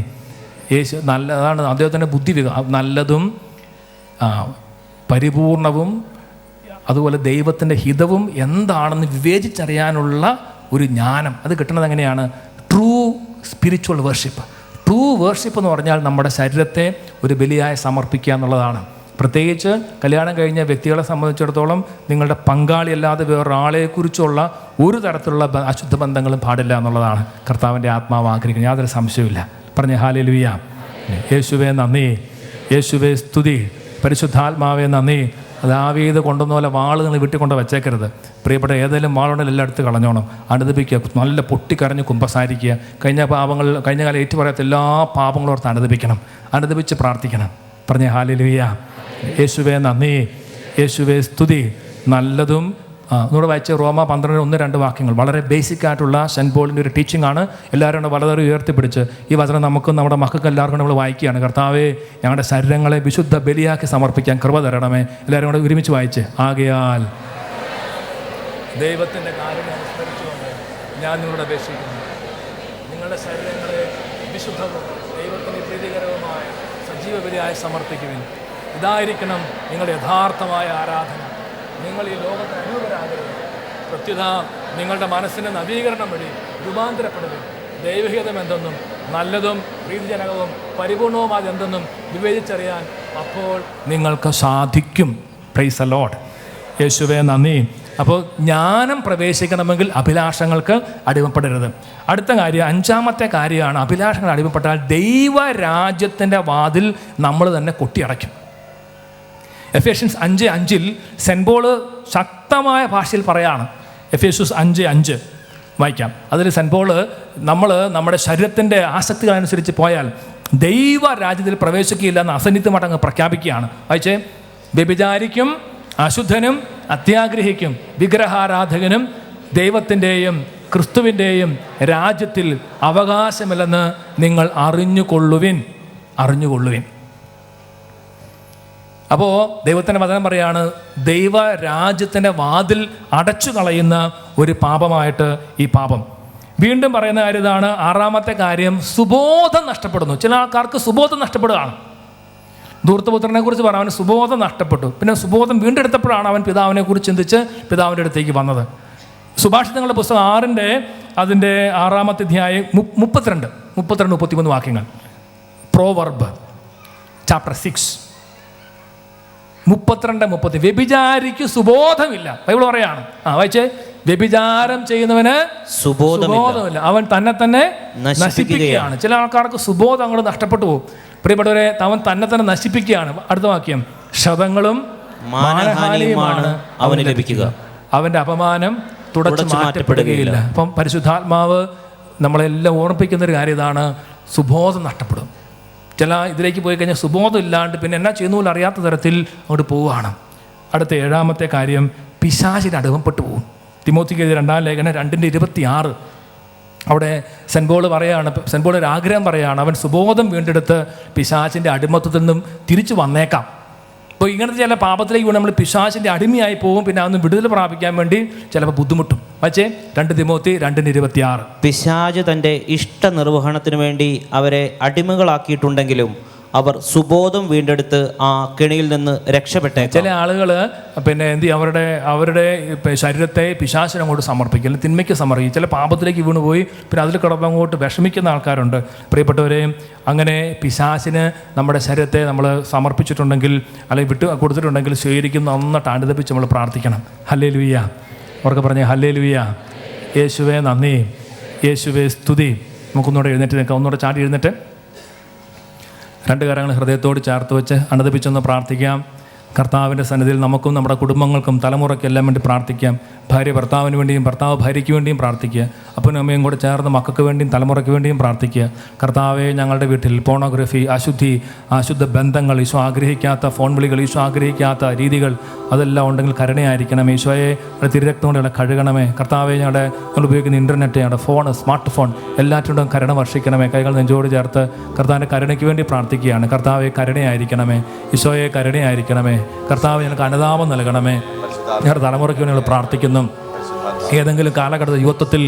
യേശു നല്ലതാണ്. അദ്ദേഹത്തിൻ്റെ ബുദ്ധി നല്ലതും പരിപൂർണവും അതുപോലെ ദൈവത്തിൻ്റെ ഹിതവും എന്താണെന്ന് വിവേചിച്ചറിയാനുള്ള ഒരു ജ്ഞാനം അത് കിട്ടുന്നത് എങ്ങനെയാണ്? True spiritual worship. True worship എന്ന് പറഞ്ഞാൽ നമ്മുടെ ശരീരത്തെ ഒരു ബലിയായി സമർപ്പിക്കുക എന്നുള്ളതാണ്. പ്രത്യേകിച്ച് കല്യാണം കഴിഞ്ഞ വ്യക്തികളെ സംബന്ധിച്ചിടത്തോളം നിങ്ങളുടെ പങ്കാളിയല്ലാതെ വേറൊരാളെക്കുറിച്ചുള്ള ഒരു തരത്തിലുള്ള അശുദ്ധ ബന്ധങ്ങളും പാടില്ല എന്നുള്ളതാണ് കർത്താവിൻ്റെ ആത്മാവ് ആഗ്രഹിക്കുന്നത്. യാതൊരു സംശയവുമില്ല. പറഞ്ഞ ഹല്ലേലൂയ. യേശുവേ നന്ദി, യേശുവേ സ്തുതി, പരിശുദ്ധാത്മാവേ നന്ദി. ദാവീദ് കൊണ്ടുവന്ന പോലെ വാള് നിങ്ങൾ വീട്ടിൽ കൊണ്ട് വെച്ചേക്കരുത്. പ്രിയപ്പെട്ട ഏതെങ്കിലും വാളുണ്ടെങ്കിൽ എല്ലാം എടുത്ത് കളഞ്ഞോണം. അനുദപിക്കുക, നല്ല പൊട്ടിക്കരഞ്ഞ് കുമ്പസാരിക്കുക. കഴിഞ്ഞ കാലം ഏറ്റു പറയാത്ത എല്ലാ പാപങ്ങളും ഓർത്ത് അനുദപിക്കണം, അനുദപിച്ച് പ്രാർത്ഥിക്കണം. പറഞ്ഞ ഹല്ലേലൂയ. യേശുവേ നന്ദി, യേശുവേ സ്തുതി. നല്ലതും ഒന്നുകൂടെ വായിച്ച റോമ 12:1-2 വാക്യങ്ങൾ വളരെ ബേസിക് ആയിട്ടുള്ള സെൻറ്റ് പോളിൻ്റെ ഒരു ടീച്ചിങ് ആണ്. എല്ലാവരും കൂടെ വളരെ ഉയർത്തിപ്പിടിച്ച് ഈ വചനം നമുക്കും നമ്മുടെ മക്കൾക്ക് എല്ലാവർക്കും നമ്മൾ വായിക്കുകയാണ്. കർത്താവേ, ഞങ്ങളുടെ ശരീരങ്ങളെ വിശുദ്ധ ബലിയാക്കി സമർപ്പിക്കാൻ കൃപ തരണമേ. എല്ലാവരും കൂടെ ഒരുമിച്ച് വായിച്ച്, ആകയാൽ ദൈവത്തിൻ്റെ കാര്യം അനുസ്മരിച്ചുകൊണ്ട് ഞാൻ നിങ്ങളോട് അപേക്ഷിക്കുന്നു, നിങ്ങളുടെ ശരീരങ്ങളെ വിശുദ്ധവും ദൈവത്തിന് പ്രീതികരവുമായ സജീവ ബലിയായി സമർപ്പിക്കുവിൻ. ഇതായിരിക്കണം നിങ്ങളുടെ യഥാർത്ഥമായ ആരാധന. നിങ്ങൾ ഈ ലോകത്തിന് അനുകൂലരാകരുത്. പ്രത്യുത നിങ്ങളുടെ മനസ്സിൻ്റെ നവീകരണം വഴി രൂപാന്തരപ്പെടുകയും ദൈവഹിതം എന്തെന്നും നല്ലതും പ്രീതിജനകവും പരിപൂർണവുമായി എന്തെന്നും വിവേചിച്ചറിയാൻ അപ്പോൾ നിങ്ങൾക്ക് സാധിക്കും. Price the Lord. യേശുവേ നന്ദി. അപ്പോൾ ജ്ഞാനം പ്രവേശിക്കണമെങ്കിൽ അഭിലാഷങ്ങൾക്ക് അടിമപ്പെടരുത്. അടുത്ത കാര്യം, 5ാമത്തെ കാര്യമാണ്, അഭിലാഷങ്ങൾ അടിമപ്പെട്ടാൽ ദൈവരാജ്യത്തിൻ്റെ വാതിൽ നമ്മൾ തന്നെ കൊട്ടിയടയ്ക്കും. എഫേഷ്യൻസ് 5:5 സെൻറ്റ് പോൾ ശക്തമായ ഭാഷയിൽ പറയാണ്. എഫേഷ്യൻസ് 5:5 വായിക്കാം. അതിൽ സെൻറ്റ് പോൾ നമ്മുടെ ശരീരത്തിൻ്റെ ആസക്തികളനുസരിച്ച് പോയാൽ ദൈവരാജ്യത്തിൽ പ്രവേശിക്കുകയില്ല എന്ന് അസന്നിഗ്ധമായിട്ട് അങ്ങ് പ്രഖ്യാപിക്കുകയാണ്. വായിച്ചേ. വ്യഭിചാരിക്കും അശുദ്ധനും അത്യാഗ്രഹിക്കും വിഗ്രഹാരാധകനും ദൈവത്തിൻ്റെയും ക്രിസ്തുവിൻ്റെയും രാജ്യത്തിൽ അവകാശമില്ലെന്ന് നിങ്ങൾ അറിഞ്ഞുകൊള്ളുവിൻ. അപ്പോൾ ദൈവത്തിൻ്റെ വചനം പറയാണ്, ദൈവരാജ്യത്തിൻ്റെ വാതിൽ അടച്ചു കളയുന്ന ഒരു പാപമായിട്ട് ഈ പാപം. വീണ്ടും പറയുന്ന കാര്യം ഇതാണ്. 6ാമത്തെ കാര്യം, സുബോധം നഷ്ടപ്പെടുന്നു. ചില ആൾക്കാർക്ക് സുബോധം നഷ്ടപ്പെടുകയാണ്. ധൂർത്തപുത്രനെ കുറിച്ച് പറയാൻ അവന് സുബോധം നഷ്ടപ്പെട്ടു. പിന്നെ സുബോധം വീണ്ടെടുത്തപ്പോഴാണ് അവൻ പിതാവിനെ കുറിച്ച് ചിന്തിച്ച് പിതാവിൻ്റെ അടുത്തേക്ക് വന്നത്. സുഭാഷിതങ്ങളുടെ പുസ്തകം 6-ന്റെ അതിൻ്റെ 6ാമത്തെ അധ്യായം 32-33 വാക്യങ്ങൾ. Proverb chapter 6 32-30. വ്യഭിചാരിക്ക് സുബോധമില്ല. ബൈബിൾ പറയാണ്. വായിച്ചേ. വ്യഭിചാരം ചെയ്യുന്നവന് സുബോധമില്ല, അവൻ തന്നെ നശിപ്പിക്കുകയാണ്. ചില ആൾക്കാർക്ക് സുബോധം അങ്ങോട്ട് നഷ്ടപ്പെട്ടു പോകും. പ്രിയപ്പെട്ടവരെ, അവൻ തന്നെ നശിപ്പിക്കുകയാണ്. അടുത്ത വാക്യം, ശതങ്ങളും മാനഹാനിയുമാണ് അവന് ലഭിക്കുക, അവൻ്റെ അപമാനം തുടച്ചു മാറ്റപ്പെടുകയില്ല. അപ്പം പരിശുദ്ധാത്മാവ് നമ്മളെല്ലാം ഓർമ്മിപ്പിക്കുന്ന ഒരു കാര്യം ഇതാണ്, സുബോധം നഷ്ടപ്പെടും. ചില ഇതിലേക്ക് പോയി കഴിഞ്ഞാൽ സുബോധം ഇല്ലാണ്ട് പിന്നെ എന്നാ ചെയ്യുന്നു അറിയാത്ത തരത്തിൽ അങ്ങോട്ട് പോവുകയാണ്. അടുത്ത 7ാമത്തെ കാര്യം, പിശാചിന് അടിമപ്പെട്ടു പോകും. തിമോത്തിക്ക് 2-ാം ലേഖനം 2:26 അവിടെ സെൻറ്റ് പോൾ പറയാണ്, സെൻറ്റ് പോൾ ഒരു ആഗ്രഹം പറയാണ്, അവൻ സുബോധം വീണ്ടെടുത്ത് പിശാചിൻ്റെ അടിമത്തത്തിൽ നിന്നും തിരിച്ചു വന്നേക്കാം. അപ്പോൾ ഇങ്ങനത്തെ ചില പാപത്തിലേക്ക് വീണ് നമ്മൾ പിശാചിൻ്റെ അടിമയായി പോകും. പിന്നെ അതൊന്ന് വിടുതൽ പ്രാപിക്കാൻ വേണ്ടി ചിലപ്പോൾ ബുദ്ധിമുട്ടും. പക്ഷേ 2 തിമോത്തി 2:26 പിശാച് തൻ്റെ ഇഷ്ട നിർവഹണത്തിന് വേണ്ടി അവരെ അടിമകളാക്കിയിട്ടുണ്ടെങ്കിലും അവർ സുബോധം വീണ്ടെടുത്ത് ആ കെണിയിൽ നിന്ന് രക്ഷപ്പെട്ടേ. ചില ആളുകൾ പിന്നെ എന്ത് ചെയ്യും, അവരുടെ ശരീരത്തെ പിശാചിന് അങ്ങോട്ട് സമർപ്പിക്കും, അല്ലെങ്കിൽ തിന്മയ്ക്ക് സമർപ്പിക്കും. ചില പാപത്തിലേക്ക് വീണുപോയി പിന്നെ അതിൽ കിടന്നങ്ങോട്ട് വിഷമിക്കുന്ന ആൾക്കാരുണ്ട്. പ്രിയപ്പെട്ടവരെ, അങ്ങനെ പിശാചിന് നമ്മുടെ ശരീരത്തെ നമ്മൾ സമർപ്പിച്ചിട്ടുണ്ടെങ്കിൽ അല്ലെങ്കിൽ വിട്ട് കൊടുത്തിട്ടുണ്ടെങ്കിൽ സ്വീകരിക്കുന്ന നന്നായിട്ട് അനുദപിച്ച് നമ്മൾ പ്രാർത്ഥിക്കണം. ഹല്ലേലൂയ. അവർക്ക് പറഞ്ഞേ ഹല്ലേലൂയ. യേശുവേ നന്ദി, യേശുവേ സ്തുതി. നമുക്കൊന്നുകൂടെ എഴുന്നേറ്റ് നിൽക്കാം. ഒന്നുകൂടെ ചാടി എഴുന്നേറ്റ് 2 കരങ്ങൾ ഹൃദയത്തോട് ചേർത്ത് വെച്ച് അനുദപിച്ചൊന്ന് പ്രാർത്ഥിക്കാം. കർത്താവിൻ്റെ സന്നിധിയിൽ നമുക്കും നമ്മുടെ കുടുംബങ്ങൾക്കും തലമുറയ്ക്കെല്ലാം വേണ്ടി പ്രാർത്ഥിക്കാം. ഭാര്യ ഭർത്താവിന് വേണ്ടിയും ഭർത്താവ് ഭാര്യയ്ക്ക് വേണ്ടിയും പ്രാർത്ഥിക്കുക. അപ്പനും അമ്മയും കൂടെ ചേർന്ന് മക്കൾക്ക് വേണ്ടിയും തലമുറയ്ക്ക് വേണ്ടിയും പ്രാർത്ഥിക്കുക. കർത്താവെ, ഞങ്ങളുടെ വീട്ടിൽ പോണോഗ്രഫി, അശുദ്ധ ബന്ധങ്ങൾ, ഈശോ ആഗ്രഹിക്കാത്ത ഫോൺ വിളികൾ, ഈശോ ആഗ്രഹിക്കാത്ത രീതികൾ അതെല്ലാം ഉണ്ടെങ്കിൽ കരുണയായിരിക്കണമേ. ഈശോയെ തിരുരക്തം കൊണ്ട് കഴുകണമേ. കർത്താവെ, ഞങ്ങൾ ഉപയോഗിക്കുന്ന ഇൻ്റർനെറ്റ്, ഞങ്ങളുടെ ഫോൺ, സ്മാർട്ട് ഫോൺ എല്ലാറ്റിനും കരുണ വർഷിക്കണമേ. കൈകൾ നെഞ്ചോട് ചേർത്ത് കർത്താവിൻ്റെ കരുണയ്ക്ക് വേണ്ടി പ്രാർത്ഥിക്കുകയാണ്. കർത്താവെ, കരുണയായിരിക്കണമേ. ഈശോയെ, കരുണയായിരിക്കണമേ. കർത്താവ്, ഞങ്ങൾക്ക് അനുതാപം നൽകണമേ. ഞങ്ങളുടെ തലമുറയ്ക്ക് വേണ്ടി ഞങ്ങൾ പ്രാർത്ഥിക്കുന്നു. ഏതെങ്കിലും കാലഘട്ടത്തിൽ യുവത്വത്തിൽ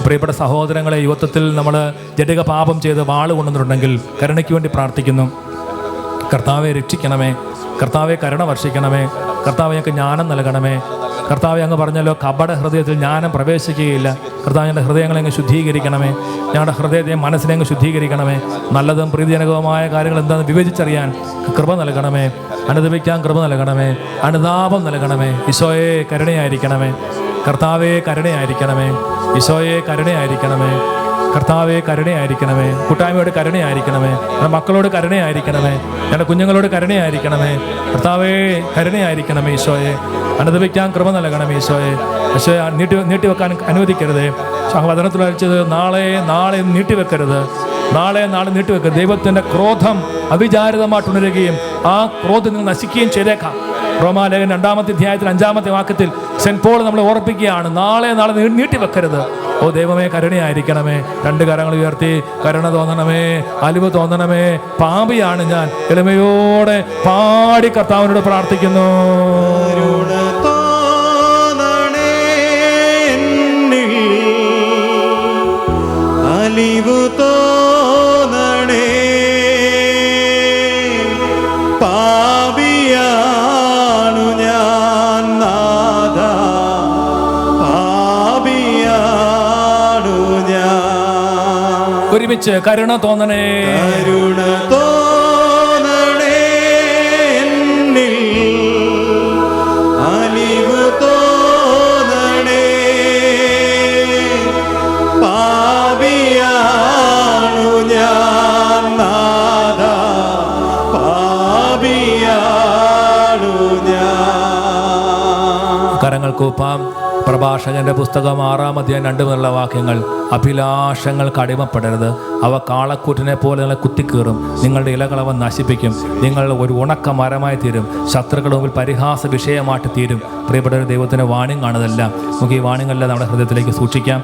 പ്രിയപ്പെട്ട സഹോദരങ്ങളെ, യുവത്വത്തിൽ നമ്മൾ ജഡിക പാപം ചെയ്ത് വാള് കൊണ്ടുവന്നിട്ടുണ്ടെങ്കിൽ കരുണയ്ക്ക് വേണ്ടി പ്രാർത്ഥിക്കുന്നു. കർത്താവെ, രക്ഷിക്കണമേ. കർത്താവെ, കരുണ വർഷിക്കണമേ. കർത്താവെ, ഞങ്ങൾക്ക് ജ്ഞാനം നൽകണമേ. കർത്താവെ, അങ്ങ് പറഞ്ഞല്ലോ, കപട ഹൃദയത്തിൽ ജ്ഞാനം പ്രവേശിക്കുകയില്ല. കർത്താവ്, ഞങ്ങളുടെ ഹൃദയങ്ങളെ അങ്ങ് ശുദ്ധീകരിക്കണമേ. ഞങ്ങളുടെ ഹൃദയത്തെ, മനസ്സിനെ അങ്ങ് ശുദ്ധീകരിക്കണമേ. നല്ലതും പ്രീതിജനകവുമായ കാര്യങ്ങൾ എന്താണെന്ന് വിവേചിച്ചറിയാൻ കൃപ നൽകണമേ. അനുദപിക്കാൻ കൃപ നൽകണമേ. അനുതാപം നൽകണമേ. ഈശോയെ, കരുണയായിരിക്കണമേ. കർത്താവെ, കരുണയായിരിക്കണമേ. ഈശോയെ, കരുണയായിരിക്കണമേ. കർത്താവെ, കരുണയായിരിക്കണമേ. കൂട്ടായ്മയോട് കരുണയായിരിക്കണമേ. നമ്മുടെ മക്കളോട് കരുണയായിരിക്കണമേ. ഞങ്ങളുടെ കുഞ്ഞുങ്ങളോട് കരുണയായിരിക്കണമേ. കർത്താവെ, കരുണയായിരിക്കണമേ. ഈശോയെ, അനുദപിക്കാൻ കൃപ നൽകണമേ. ഈശോയെ, ഈശോയെ, നീട്ടിവെക്കാൻ അനുവദിക്കരുതേ. വചനത്തിൽ അയച്ചത് നാളെ നീട്ടിവെക്കരുത്. നാളെ നീട്ടിവെക്കരുത്. ദൈവത്തിൻ്റെ ക്രോധം അവിചാരിതമായിട്ട് ഉണരുകയും ആ ക്രോധം നിങ്ങൾ നശിക്കുകയും ചെയ്തേക്കാം. റോമാലേഖനം 2-ാമത്തെ അധ്യായത്തിൽ 5-ാമത്തെ വാക്യത്തിൽ സെന്റ് പോൾ നമ്മളെ ഓർപ്പിക്കുകയാണ്, നാളെ നീട്ടിവെക്കരുത്. ഓ ദൈവമേ, കരുണയായിരിക്കണമേ. 2 കരങ്ങൾ ഉയർത്തി കരുണ തോന്നണമേ, അലിവ് തോന്നണമേ. പാപിയാണ് ഞാൻ, എളിമയോടെ പാടി കർത്താവിനോട് പ്രാർത്ഥിക്കുന്നു. അലിവ് തോന്നണേ, പാപിയാണു ഞാൻ നാഥാ, പാപിയാണു ഞാൻ. ഒരുമിച്ച് കരുണ തോന്നണേ. കരുണ തോന്നണേ എന്നിൽ, അലിവ് തോന്നണേ, പാപിയാണു ഞാൻ നാഥാ, പാപിയാണു ഞാൻ. കരങ്ങൾ കൂപ്പാം. പ്രഭാഷകന്റെ പുസ്തകം 6-ാം അധ്യായം 2 മുതലുള്ള വാക്യങ്ങൾ. അഭിലാഷങ്ങൾക്ക് അടിമപ്പെടരുത്. അവ കാളക്കൂറ്റിനെ പോലെ നിങ്ങളെ കുത്തിക്കീറും. നിങ്ങളുടെ ഇലകളവൻ നശിപ്പിക്കും. നിങ്ങൾ ഒരു ഉണക്ക മരമായി തീരും. ശത്രുക്കളുടെ മുമ്പിൽ പരിഹാസ വിഷയമായിട്ട് തീരും. പ്രിയപ്പെട്ട ദൈവത്തിൻ്റെ വാണിംഗ് ആണതെല്ലാം. നമുക്ക് ഈ വാണിംഗെല്ലാം നമ്മുടെ ഹൃദയത്തിലേക്ക് സൂക്ഷിക്കാം.